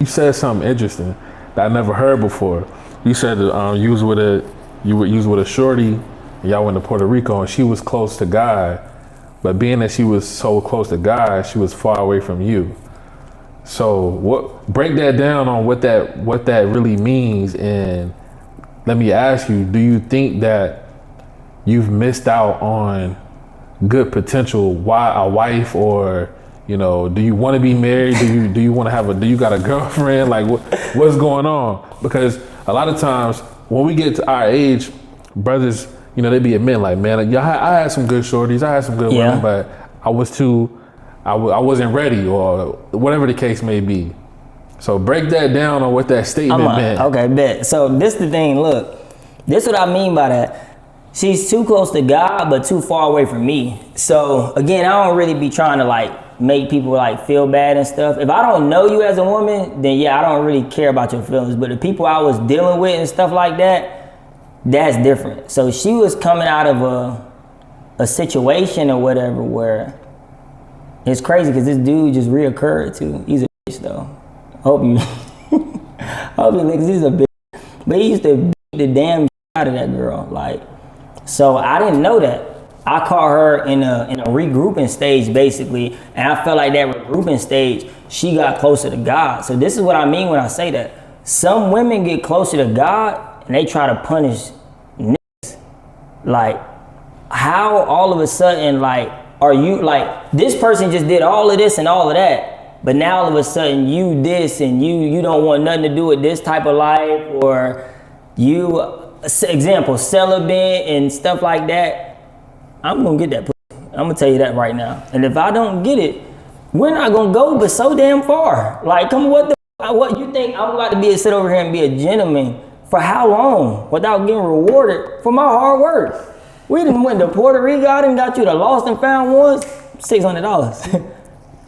said something interesting that I never heard before. You said you was with a shorty, and y'all went to Puerto Rico, and she was close to God, but being that she was so close to God, she was far away from you. So break that down on what that really means, and let me ask you, do you think that you've missed out on good potential, a wife, or, you know, do you want to be married? Do you want to do you got a girlfriend? Like what's going on? Because a lot of times when we get to our age, brothers, you know, they be admitting like, man, I had some good shorties, I had some good women, but I wasn't ready, or whatever the case may be. So break that down on what that statement meant. Okay, bet. So this the thing, look, this what I mean by that. She's too close to God, but too far away from me. So again, I don't really be trying to like make people like feel bad and stuff. If I don't know you as a woman, then yeah, I don't really care about your feelings. But the people I was dealing with and stuff like that, that's different. So she was coming out of a situation or whatever where it's crazy because this dude just reoccurred too. He's a bitch though. Hope you niggas, he's a bitch. But he used to beat the damn shit out of that girl. Like, so I didn't know that. I caught her in a regrouping stage basically, and I felt like that regrouping stage, she got closer to God. So this is what I mean when I say that. Some women get closer to God and they try to punish niggas. Like, how all of a sudden, like, are you, like, this person just did all of this and all of that, but now all of a sudden you this and you don't want nothing to do with this type of life, or you, example, celibate and stuff like that. I'm gonna get that pussy. I'm gonna tell you that right now. And if I don't get it, we're not gonna go but so damn far. Like, come on, what you think I'm about to sit over here and be a gentleman for how long without getting rewarded for my hard work? We done went to Puerto Rico, I done got you the lost and found ones, $600.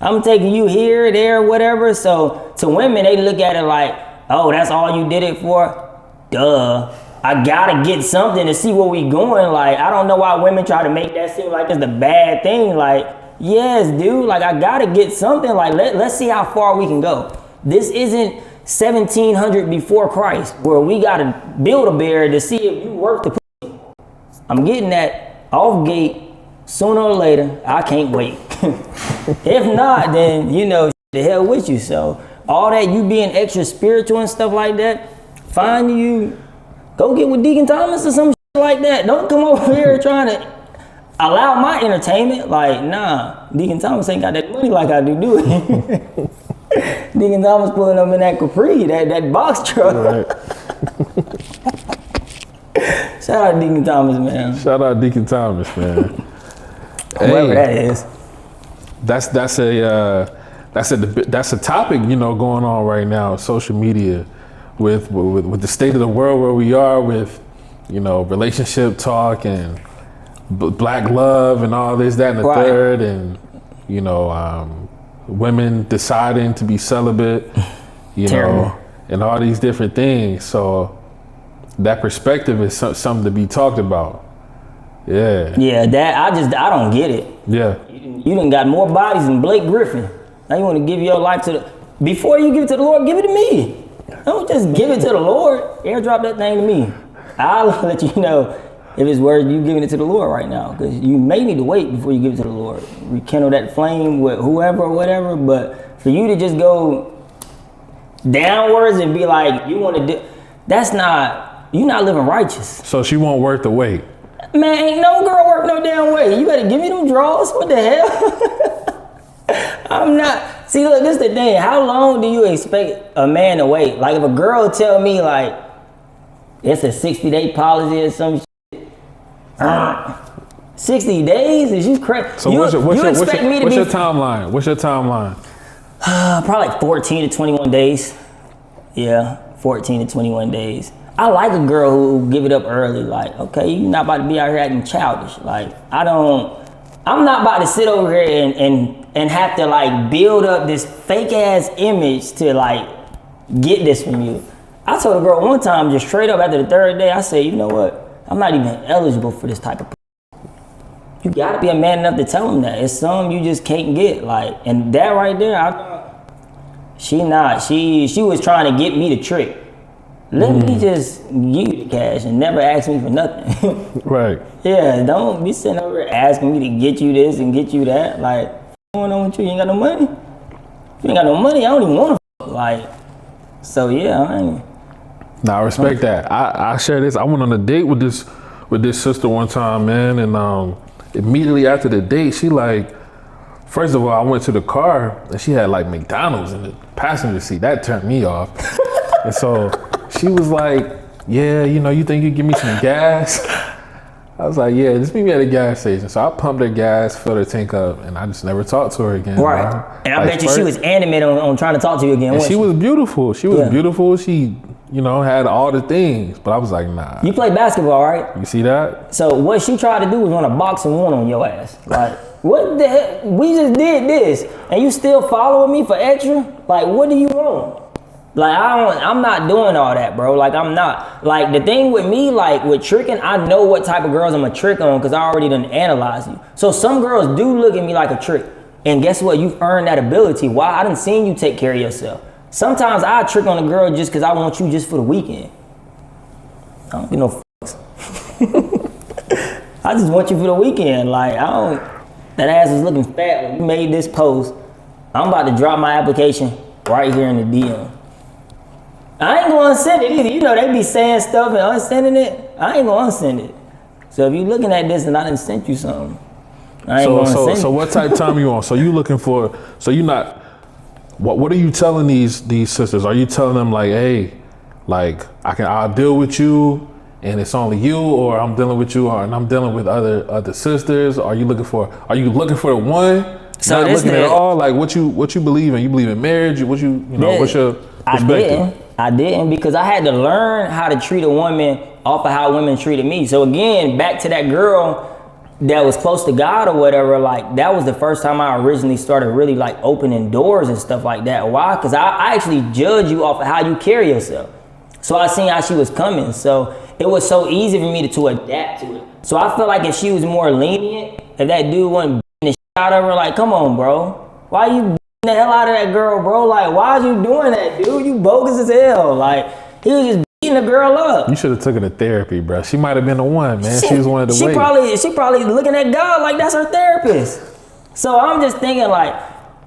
I'm taking you here, there, whatever. So to women, they look at it like, oh, that's all you did it for? Duh. I gotta get something to see where we going. Like, I don't know why women try to make that seem like it's the bad thing. Like, yes, dude, like I gotta get something. Like, let's see how far we can go. This isn't 1700 before Christ where we gotta build a barrier to see if you work the pussy. I'm getting that off gate sooner or later. I can't wait. If not, then, you know, the hell with you. So all that you being extra spiritual and stuff like that, find you, go get with Deacon Thomas or some shit like that. Don't come over here trying to allow my entertainment. Like, nah, Deacon Thomas ain't got that money like I do it? Deacon Thomas pulling up in that Capri, that box truck. Right. Shout out Deacon Thomas, man. Shout out Deacon Thomas, man. Whoever that is. That's a topic, you know, going on right now, social media. With the state of the world where we are, with, you know, relationship talk and black love and all this, that, and the third, and, you know, women deciding to be celibate, you know, and all these different things. So that perspective is something to be talked about. Yeah. Yeah, I don't get it. Yeah. You done got more bodies than Blake Griffin. Now you want to give your life to the, before you give it to the Lord, give it to me. Don't just give it to the Lord. Airdrop that thing to me. I'll let you know if it's worth you giving it to the Lord right now, because you may need to wait before you give it to the Lord. Rekindle that flame with whoever or whatever, but for you to just go downwards and be like, you want to do, you're not living righteous. So she won't worth the wait. Man, ain't no girl worth no damn way. You better give me them draws. What the hell? I'm not. See, look, this is the thing. How long do you expect a man to wait? Like, if a girl tell me, like, it's a 60-day policy or some shit. 60 days? Is you crazy? So what's your timeline? What's your timeline? Probably like 14 to 21 days. Yeah, 14 to 21 days. I like a girl who give it up early. Like, okay, you're not about to be out here acting childish. Like, I'm not about to sit over here and have to like build up this fake ass image to like get this from you. I told a girl one time, just straight up after the third day, I said, you know what? I'm not even eligible for this type of. You gotta be a man enough to tell them that. It's some you just can't get. Like, and that right there, she was trying to get me to trick. Let me just give you the cash and never ask me for nothing. Right. Yeah, don't be sitting over here asking me to get you this and get you that. Like, what's going on with you? You ain't got no money? If you ain't got no money, I don't even want to. Like, so yeah, I respect that. I share this. I went on a date with this sister one time, man, and immediately after the date, she like, first of all, I went to the car and she had like McDonald's in the passenger seat. That turned me off. And so she was like, yeah, you think you give me some gas? I was like, yeah, just meet me at a gas station. So I pumped her gas, filled her tank up, and I just never talked to her again. Right. Bro. And I bet you she was animated on trying to talk to you again. And she was beautiful. She was beautiful. She, had all the things. But I was like, nah. You play basketball, right? You see that? So what she tried to do was run a boxing one on your ass. Like, what the heck? We just did this, and you still following me for extra? Like, what do you want? Like, I'm not doing all that, bro. Like, I'm not. Like, the thing with me, like, with tricking, I know what type of girls I'm a trick on because I already done analyzed you. So some girls do look at me like a trick. And guess what? You've earned that ability. Why? I done seen you take care of yourself. Sometimes I trick on a girl just because I want you just for the weekend. I don't give no fucks. I just want you for the weekend. Like, that ass was looking fat when you made this post. I'm about to drop my application right here in the DM. I ain't gonna unsend it either. They be saying stuff and unsending it. I ain't gonna unsend it. So if you looking at this and I done sent you something, I ain't gonna send it. So what type of time you on? So you looking for, so you not, what are you telling these sisters? Are you telling them like, hey, like I'll deal with you and it's only you, or I'm dealing with you and I'm dealing with other sisters? Are you looking for the one? So not looking at all? Like what you believe in? You believe in marriage? What's your perspective? I didn't because I had to learn how to treat a woman off of how women treated me. So again, back to that girl that was close to God or whatever, like that was the first time I originally started really like opening doors and stuff like that. Why? Because I actually judge you off of how you carry yourself. So I seen how she was coming. So it was so easy for me to adapt to it. So I feel like if she was more lenient, if that dude wasn't beating the shit out of her, like, come on, bro. Why you the hell out of that girl, bro? Like, why are you doing that, dude? You bogus as hell. Like, he was just beating the girl up. You should have took her to therapy, bro. She might have been the one, man. She was one of the ways. She probably looking at God like that's her therapist. So I'm just thinking, like,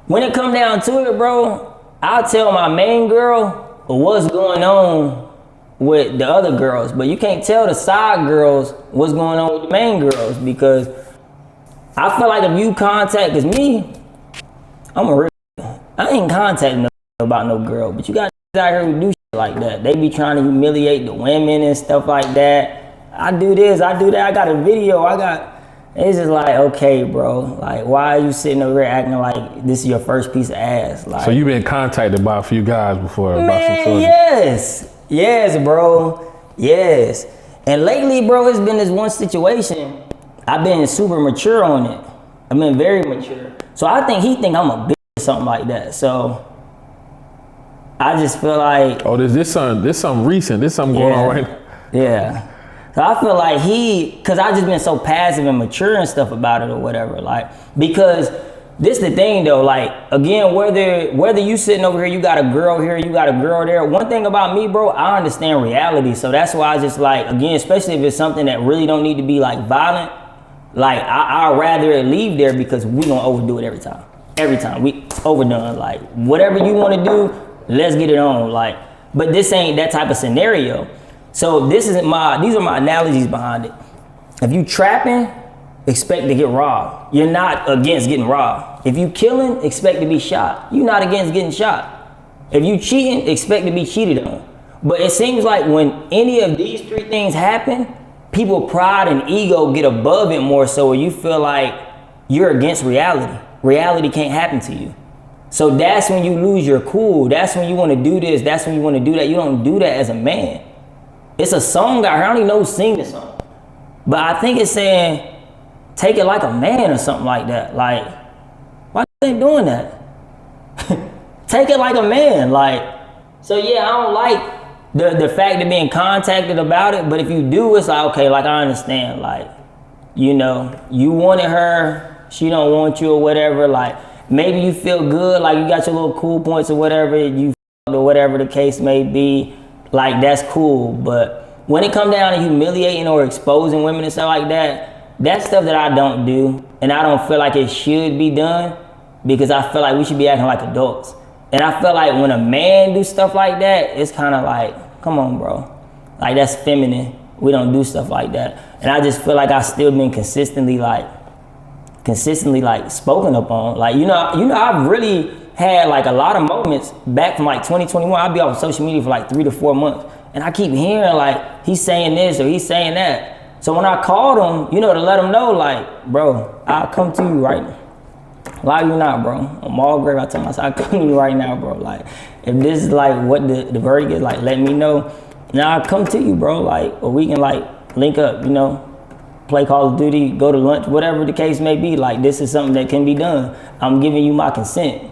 when it come down to it, bro, I'll tell my main girl what's going on with the other girls, but you can't tell the side girls what's going on with the main girls, because I feel like if you contact, cause me, I ain't contacting about no girl, but you got out here who do shit like that. They be trying to humiliate the women and stuff like that. I do this, I do that. I got a video. It's just like, okay, bro. Like, why are you sitting over here acting like this is your first piece of ass? Like, so you been contacted by a few guys before about some sort of... Yes, bro. Yes. And lately, bro, it's been this one situation. I've been super mature on it. I've been very mature. So I think he think I'm a bitch or something like that. So I just feel like... Oh, this something recent. This something going on right now. Yeah. So I feel like cause I just been so passive and mature and stuff about it or whatever. Like, because this the thing though, like, again, whether you sitting over here, you got a girl here, you got a girl there. One thing about me, bro, I understand reality. So that's why I just like, again, especially if it's something that really don't need to be like violent, like I'd rather it leave there because we gonna overdo it every time. Every time, it's overdone. Like, whatever you wanna do, let's get it on. Like, but this ain't that type of scenario. So these are my analogies behind it. If you trapping, expect to get robbed. You're not against getting robbed. If you killing, expect to be shot. You're not against getting shot. If you cheating, expect to be cheated on. But it seems like when any of these three things happen, people pride and ego get above it more so, you feel like you're against reality. Reality can't happen to you. So that's when you lose your cool. That's when you want to do this. That's when you want to do that. You don't do that as a man. It's a song out here. I don't even know who sing this song. But I think it's saying, take it like a man or something like that. Like, why they doing that? Take it like a man. Like, so yeah, I don't like the fact of being contacted about it. But if you do, it's like, okay, like I understand. Like, you know, you wanted her, she don't want you or whatever. Like, maybe you feel good, like you got your little cool points or whatever, you or whatever the case may be. Like, that's cool, but when it come down to humiliating or exposing women and stuff like that, that's stuff that I don't do, and I don't feel like it should be done because I feel like we should be acting like adults. And I feel like when a man do stuff like that, it's kind of like, come on, bro. Like, that's feminine. We don't do stuff like that. And I just feel like I've still been consistently spoken upon. Like, you know, I've really had like a lot of moments back from like 2021. I'll be off social media for like 3 to 4 months. And I keep hearing like, he's saying this or he's saying that. So when I called him, you know, to let him know, like, bro, I'll come to you right now. Lie you not, bro. I'm all great. I tell myself, I'll come to you right now, bro. Like, if this is like what the verdict is, like, let me know. Now I'll come to you, bro. Like, or we can like link up, you know, play Call of Duty, go to lunch, whatever the case may be. Like, this is something that can be done. I'm giving you my consent.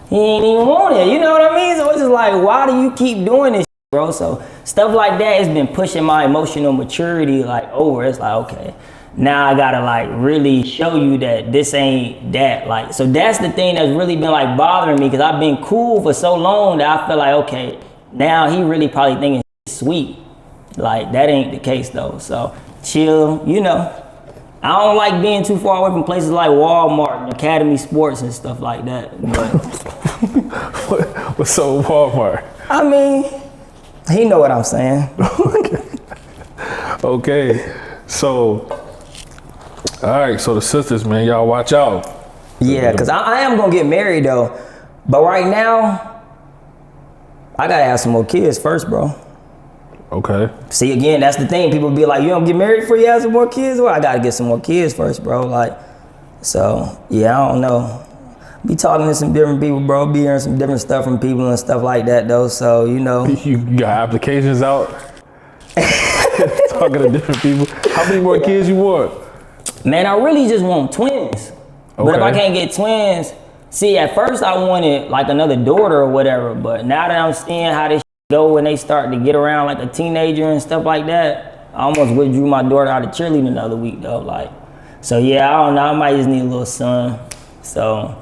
He ain't even want it, you know what I mean? So it's just like, why do you keep doing this, bro? So stuff like that has been pushing my emotional maturity like over. It's like, okay, now I gotta like really show you that this ain't that. Like, so that's the thing that's really been like bothering me, because I've been cool for so long that I feel like, okay, now he really probably thinking sweet. Like, that ain't the case though. So chill, you know. I don't like being too far away from places like Walmart and Academy Sports and stuff like that. But what's up with Walmart? I mean, he know what I'm saying. Okay. So, all right. So the sisters, man, y'all watch out. Yeah, because I am going to get married though. But right now, I got to have some more kids first, bro. Okay. See, again, that's the thing. People be like, you don't get married before you have some more kids? Well, I got to get some more kids first, bro. Like, so, yeah, I don't know. Be talking to some different people, bro. Be hearing some different stuff from people and stuff like that, though. So, you know. You got applications out? Talking to different people. How many more kids you want? Man, I really just want twins. Okay. But if I can't get twins, see, at first I wanted like another daughter or whatever. But now that I'm seeing how this go when they start to get around like a teenager and stuff like that, I almost withdrew my daughter out of cheerleading the other week though. Like, so yeah, I don't know. I might just need a little son. So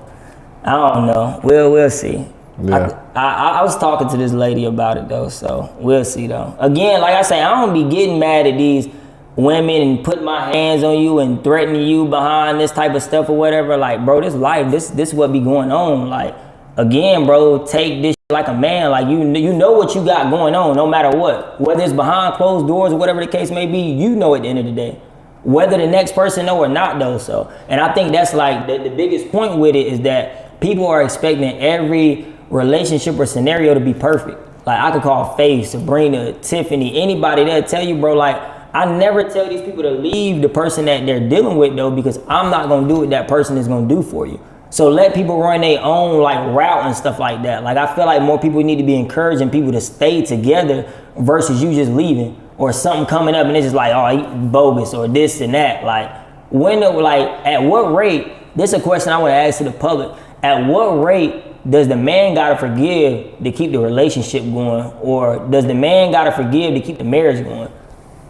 I don't know. We'll see. Yeah. I was talking to this lady about it though, so we'll see though. Again, like I say, I don't be getting mad at these women and putting my hands on you and threatening you behind this type of stuff or whatever. Like, bro, this life, this what be going on. Like, again, bro, take this like a man. Like, you know what you got going on, no matter what. Whether it's behind closed doors or whatever the case may be, you know at the end of the day. Whether the next person know or not though. So, and I think that's like the biggest point with it is that people are expecting every relationship or scenario to be perfect. Like, I could call Faith, Sabrina, Tiffany, anybody, they'll tell you, bro, like, I never tell these people to leave the person that they're dealing with though, because I'm not gonna do what that person is gonna do for you. So let people run their own like route and stuff like that. Like, I feel like more people need to be encouraging people to stay together versus you just leaving or something coming up and it's just like, oh, he bogus or this and that. Like, at what rate, this is a question I want to ask to the public. At what rate does the man gotta forgive to keep the relationship going, or does the man gotta forgive to keep the marriage going?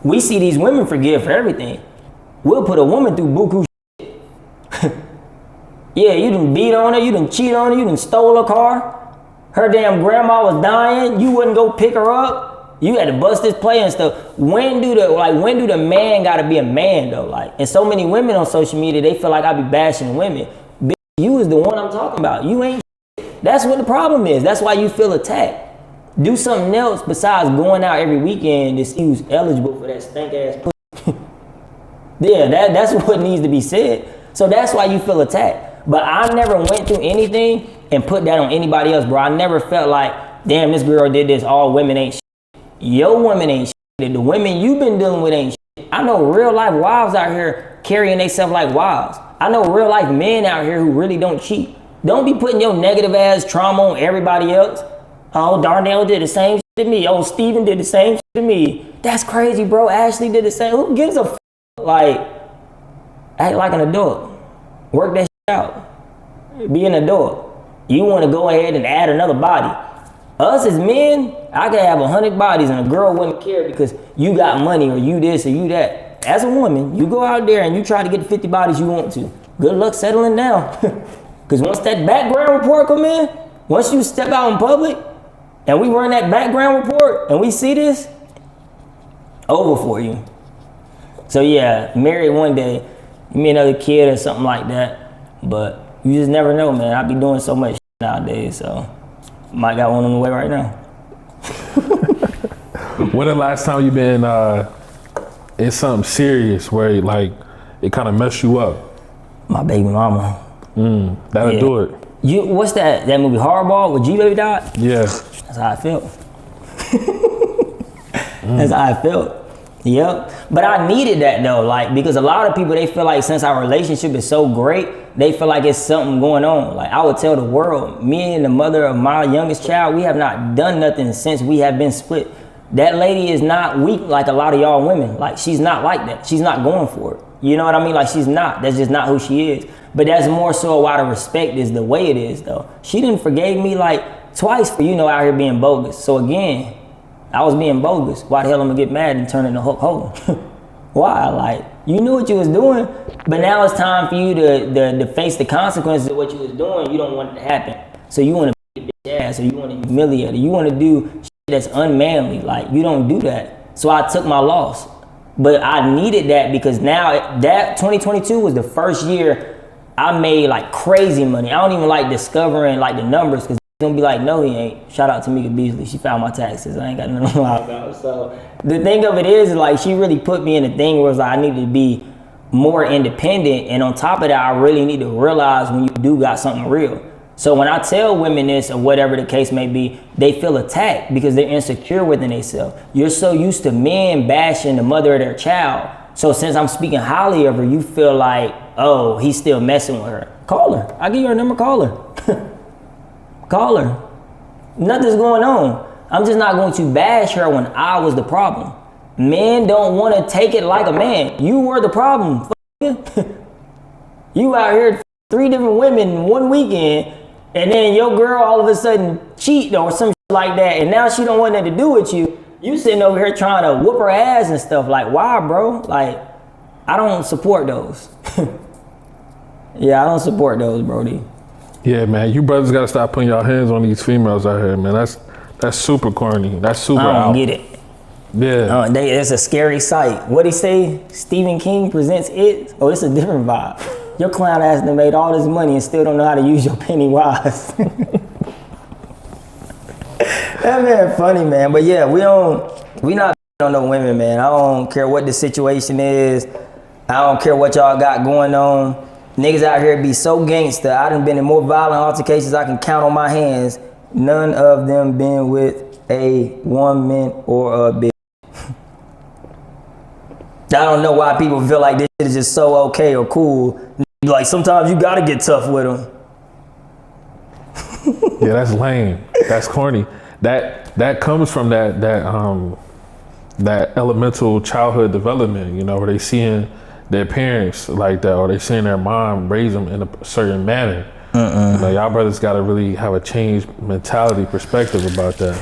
We see these women forgive for everything. We'll put a woman through buku shit. Yeah, you done beat on her, you done cheat on her, you done stole her car. Her damn grandma was dying, you wouldn't go pick her up. You had to bust this play and stuff. When do the man gotta be a man though? Like, and so many women on social media, they feel like I be bashing women. Bitch, you is the one I'm talking about. You ain't shit. That's what the problem is. That's why you feel attacked. Do something else besides going out every weekend to see who's eligible for that stank ass pussy. Yeah, that's what needs to be said. So that's why you feel attacked. But I never went through anything and put that on anybody else, bro. I never felt like, damn, this girl did this, all women ain't shit. Your women ain't shit. The women you've been dealing with ain't shit. I know real life wives out here carrying themselves like wives. I know real life men out here who really don't cheat. Don't be putting your negative ass trauma on everybody else. Oh, Darnell did the same shit to me. Oh, Steven did the same shit to me. That's crazy, bro. Ashley did the same. Who gives a f? Like, act like an adult. Work that shit out. Be an adult. You want to go ahead and add another body. Us as men, I could have 100 bodies and a girl wouldn't care because you got money or you this or you that. As a woman, you go out there and you try to get the 50 bodies you want to. Good luck settling down. Because once that background report come in, once you step out in public and we run that background report and we see this, over for you. So yeah, married one day, you meet another kid or something like that, but you just never know, man. I be doing so much nowadays, so might got one on the way right now. When the last time you been in something serious where like it kind of messed you up? My baby mama. That'll do it. What's that movie Hardball with G Baby died? Yeah. That's how I felt. That's how I felt. Yep. But I needed that though, like, because a lot of people, they feel like since our relationship is so great, they feel like it's something going on. Like, I would tell the world, me and the mother of my youngest child, we have not done nothing since we have been split. That lady is not weak like a lot of y'all women. Like, she's not like that. She's not going for it. You know what I mean? Like, she's not. That's just not who she is. But that's more so why the respect is the way it is though. She didn't forgave me like twice for, out here being bogus. So again, I was being bogus. Why the hell I'm gonna get mad and turn into Hulk Hogan? Why? Like, you knew what you was doing, but now it's time for you to face the consequences of what you was doing. You don't want it to happen. So you want to beat the bitch ass, or you want to humiliate her. You want to do shit that's unmanly. Like, you don't do that. So I took my loss. But I needed that because now that 2022 was the first year I made like crazy money. I don't even like discovering like the numbers because gonna be like, no, he ain't. Shout out to Mika Beasley. She found my taxes. I ain't got nothing to lie about. So the thing of it is like, she really put me in a thing where it's like I need to be more independent. And on top of that, I really need to realize when you do got something real. So when I tell women this or whatever the case may be, they feel attacked because they're insecure within themselves. You're so used to men bashing the mother of their child. So since I'm speaking highly of her, you feel like, oh, he's still messing with her. Call her. I'll give you her number, call her. Call her. Nothing's going on. I'm just not going to bash her when I was the problem. Men don't want to take it like a man. You were the problem. You out here 3 different women in one weekend, and then your girl all of a sudden cheat or some shit like that, and now she don't want nothing to do with you. You sitting over here trying to whoop her ass and stuff. Like, why, bro? Like, I don't support those. Yeah, I don't support those, Brody. Yeah, man, you brothers gotta stop putting your hands on these females out here, man. That's super corny. That's super out. I don't get it. Yeah. It's a scary sight. What'd he say? Stephen King presents it? Oh, it's a different vibe. Your clown ass done made all this money and still don't know how to use your penny wise. That man funny, man. But yeah, we not on no women, man. I don't care what the situation is. I don't care what y'all got going on. Niggas out here be so gangster. I done been in more violent altercations I can count on my hands. None of them been with a woman or a bitch. I don't know why people feel like this shit is just so okay or cool. Like, sometimes you gotta get tough with them. Yeah, that's lame. That's corny. That comes from that elemental childhood development, where they seeing their parents like that, or they seeing their mom raise them in a certain manner. Y'all brothers gotta really have a changed mentality perspective about that.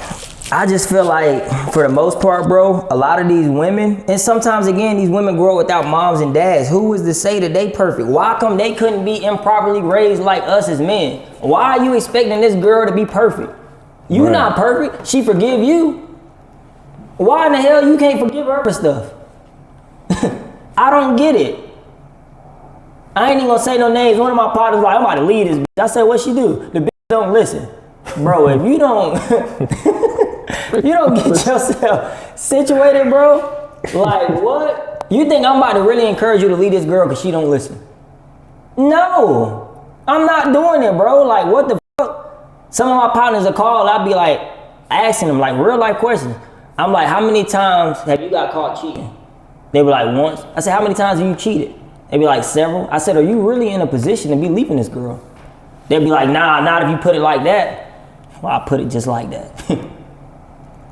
I just feel like, for the most part, bro, a lot of these women, and sometimes again, these women grow up without moms and dads. Who is to say that they perfect? Why come they couldn't be improperly raised like us as men? Why are you expecting this girl to be perfect? You not perfect. She forgive you. Why in the hell you can't forgive her for stuff? I don't get it. I ain't even gonna say no names. One of my partners like, I'm about to leave this bitch. I said, what she do? The bitch don't listen. Bro, if you don't you don't get yourself situated, bro, like what? You think I'm about to really encourage you to leave this girl because she don't listen? No, I'm not doing it, bro. Like, what the fuck? Some of my partners will call, I'll be like, asking them like real life questions. I'm like, how many times have you got caught cheating? They be like, once. I said, how many times have you cheated? They be like, several. I said, are you really in a position to be leaving this girl? They'd be like, nah, not if you put it like that. Well, I put it just like that.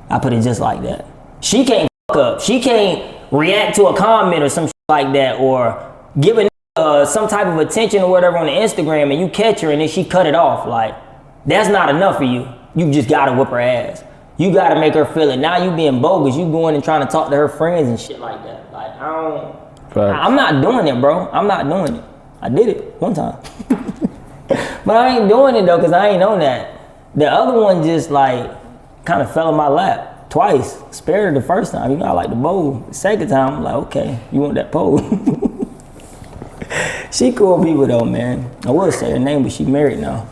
I put it just like that. She can't fuck up. She can't react to a comment or some shit like that, or give a some type of attention or whatever on the Instagram, and you catch her and then she cut it off. Like, that's not enough for you. You just gotta whip her ass. You gotta make her feel it. Now you being bogus. You going and trying to talk to her friends and shit like that. Like, I'm not doing it, bro. I'm not doing it. I did it one time. But I ain't doing it though, cause I ain't on that. The other one just like kind of fell in my lap twice. Spared her the first time. You know, I like the bowl. The second time, I'm like, okay, you want that pole? She cool people though, man. I would say her name, but she married now.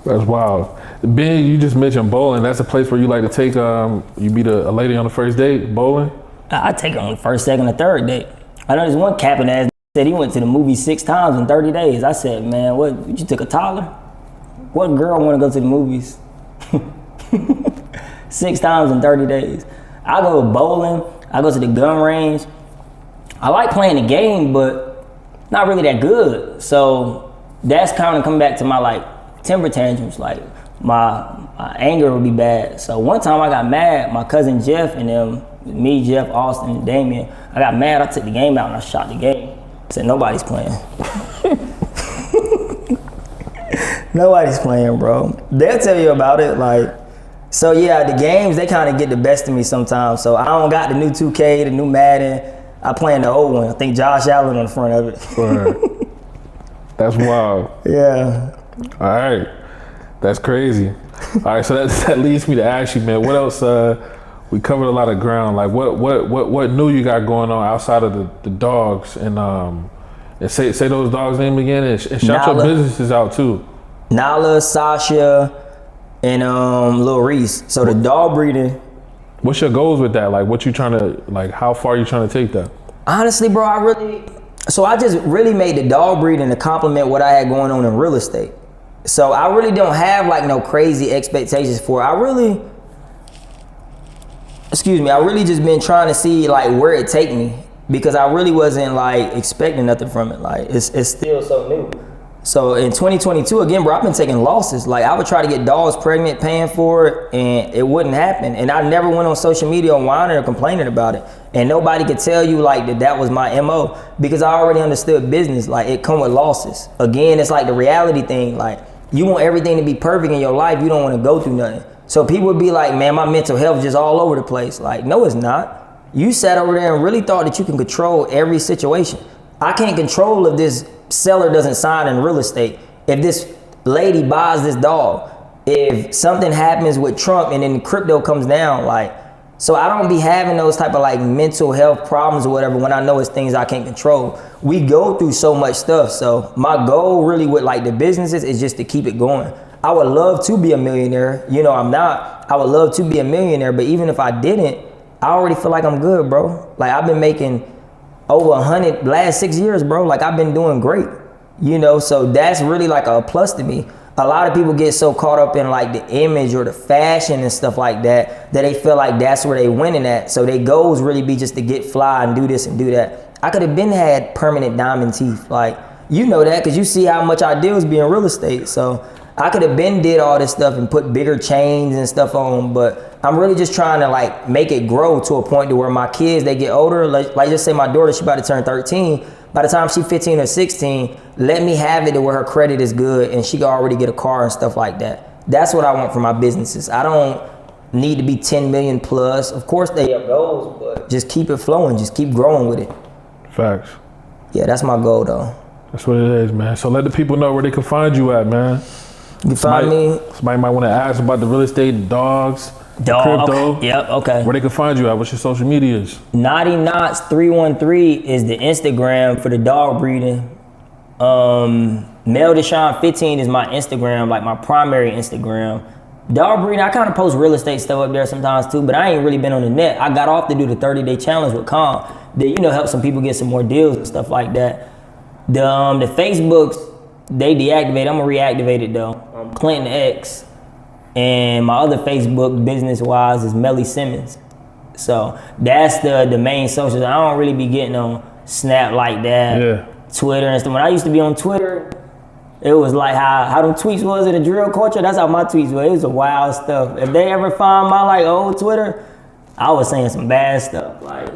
That's wild. Ben, you just mentioned bowling. That's a place where you like to take, you meet a lady on the first date, bowling? I take her on the first, second, or third date. I know this one capping ass said he went to the movie 6 times in 30 days. I said, man, what, you took a toddler? What girl want to go to the movies 6 times in 30 days? I go bowling. I go to the gun range. I like playing the game, but not really that good. So that's kind of coming back to my like temper tantrums. Like my anger would be bad. So one time I got mad. My cousin Jeff and them, me, Jeff, Austin, and Damien. I got mad. I took the game out and I shot the game. I said nobody's playing. Nobody's playing, bro. They'll tell you about it. Like, so yeah, the games, they kind of get the best of me sometimes. So I don't got the new 2K, the new Madden. I play in the old one. I think Josh Allen on the front of it. Right. That's wild. Yeah. All right. That's crazy. All right, so that leads me to ask you, man, what else, we covered a lot of ground. Like what new you got going on outside of the dogs, and say those dogs' name again, and shout your businesses out too. Nala, Sasha, and Lil Reese. So the dog breeding. What's your goals with that? Like, what you trying to, like, how far you trying to take that? Honestly, bro, I just really made the dog breeding to complement what I had going on in real estate. So I really don't have like no crazy expectations for it. I really just been trying to see like where it take me, because I really wasn't like expecting nothing from it. Like it's still so new. So in 2022, again, bro, I've been taking losses. Like, I would try to get dogs pregnant, paying for it, and it wouldn't happen. And I never went on social media whining or complaining about it. And nobody could tell you like that was my MO, because I already understood business. Like, it come with losses. Again, it's like the reality thing. Like, you want everything to be perfect in your life. You don't want to go through nothing. So people would be like, man, my mental health just all over the place. Like, no, it's not. You sat over there and really thought that you can control every situation. I can't control if this seller doesn't sign in real estate, if this lady buys this dog, if something happens with Trump and then crypto comes down. Like, so I don't be having those type of like mental health problems or whatever when I know it's things I can't control. We go through so much stuff. So my goal really with like the businesses is just to keep it going. I would love to be a millionaire. You know, I'm not. I would love to be a millionaire, but even if I didn't, I already feel like I'm good, bro. Like, I've been making over 100 last 6 years, bro. Like, I've been doing great, you know? So that's really like a plus to me. A lot of people get so caught up in like the image or the fashion and stuff like that, that they feel like that's where they winning at. So their goals really be just to get fly and do this and do that. I could have been had permanent diamond teeth. Like, you know that, cause you see how much I deals being real estate. So I could have been did all this stuff and put bigger chains and stuff on, but I'm really just trying to like make it grow to a point to where my kids, they get older. Like just say my daughter, she about to turn 13. By the time she's 15 or 16, let me have it to where her credit is good and she can already get a car and stuff like that. That's what I want for my businesses. I don't need to be 10 million plus. Of course they have goals, but just keep it flowing, just keep growing with it. Facts. Yeah, that's my goal though. That's what it is, man. So let the people know where they can find you at, man. You can find me. Somebody might want to ask about the real estate, dogs, Dog, crypto. okay. Yep, okay. Where they can find you at? What's your social medias? Naughty Knots 313 is the Instagram for the dog breeding. Mel Deshaun 15 is my Instagram, like my primary Instagram. Dog breeding, I kind of post real estate stuff up there sometimes too, but I ain't really been on the net. I got off to do the 30-day challenge with Calm that, you know, help some people get some more deals and stuff like that. The Facebooks, they deactivated. I'm gonna reactivate it though. Clinton X, and my other Facebook business-wise is Melly Simmons. So that's the main socials. I don't really be getting on Snap like that. Yeah. Twitter and stuff. When I used to be on Twitter, it was like how them tweets was in the drill culture. That's how my tweets were. It was a wild stuff. If they ever find my like old Twitter, I was saying some bad stuff. Like,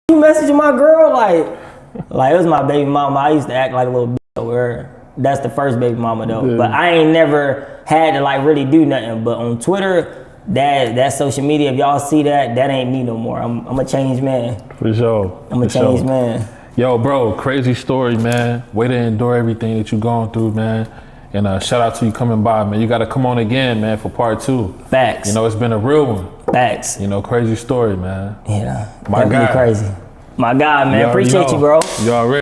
you messaging my girl? Like it was my baby mama. I used to act like a little bitch over her. That's the first baby mama though. Yeah. But I ain't never had to like really do nothing. But on Twitter, that social media, if y'all see that ain't me no more. I'm a changed man. For sure. I'm a changed man. Yo, bro, crazy story, man. Way to endure everything that you going through, man. And shout out to you coming by, man. You got to come on again, man, for part 2. Facts. You know, it's been a real one. Facts. You know, crazy story, man. Yeah. My guy. Crazy. My guy, man. You already Appreciate know. you, bro. You already.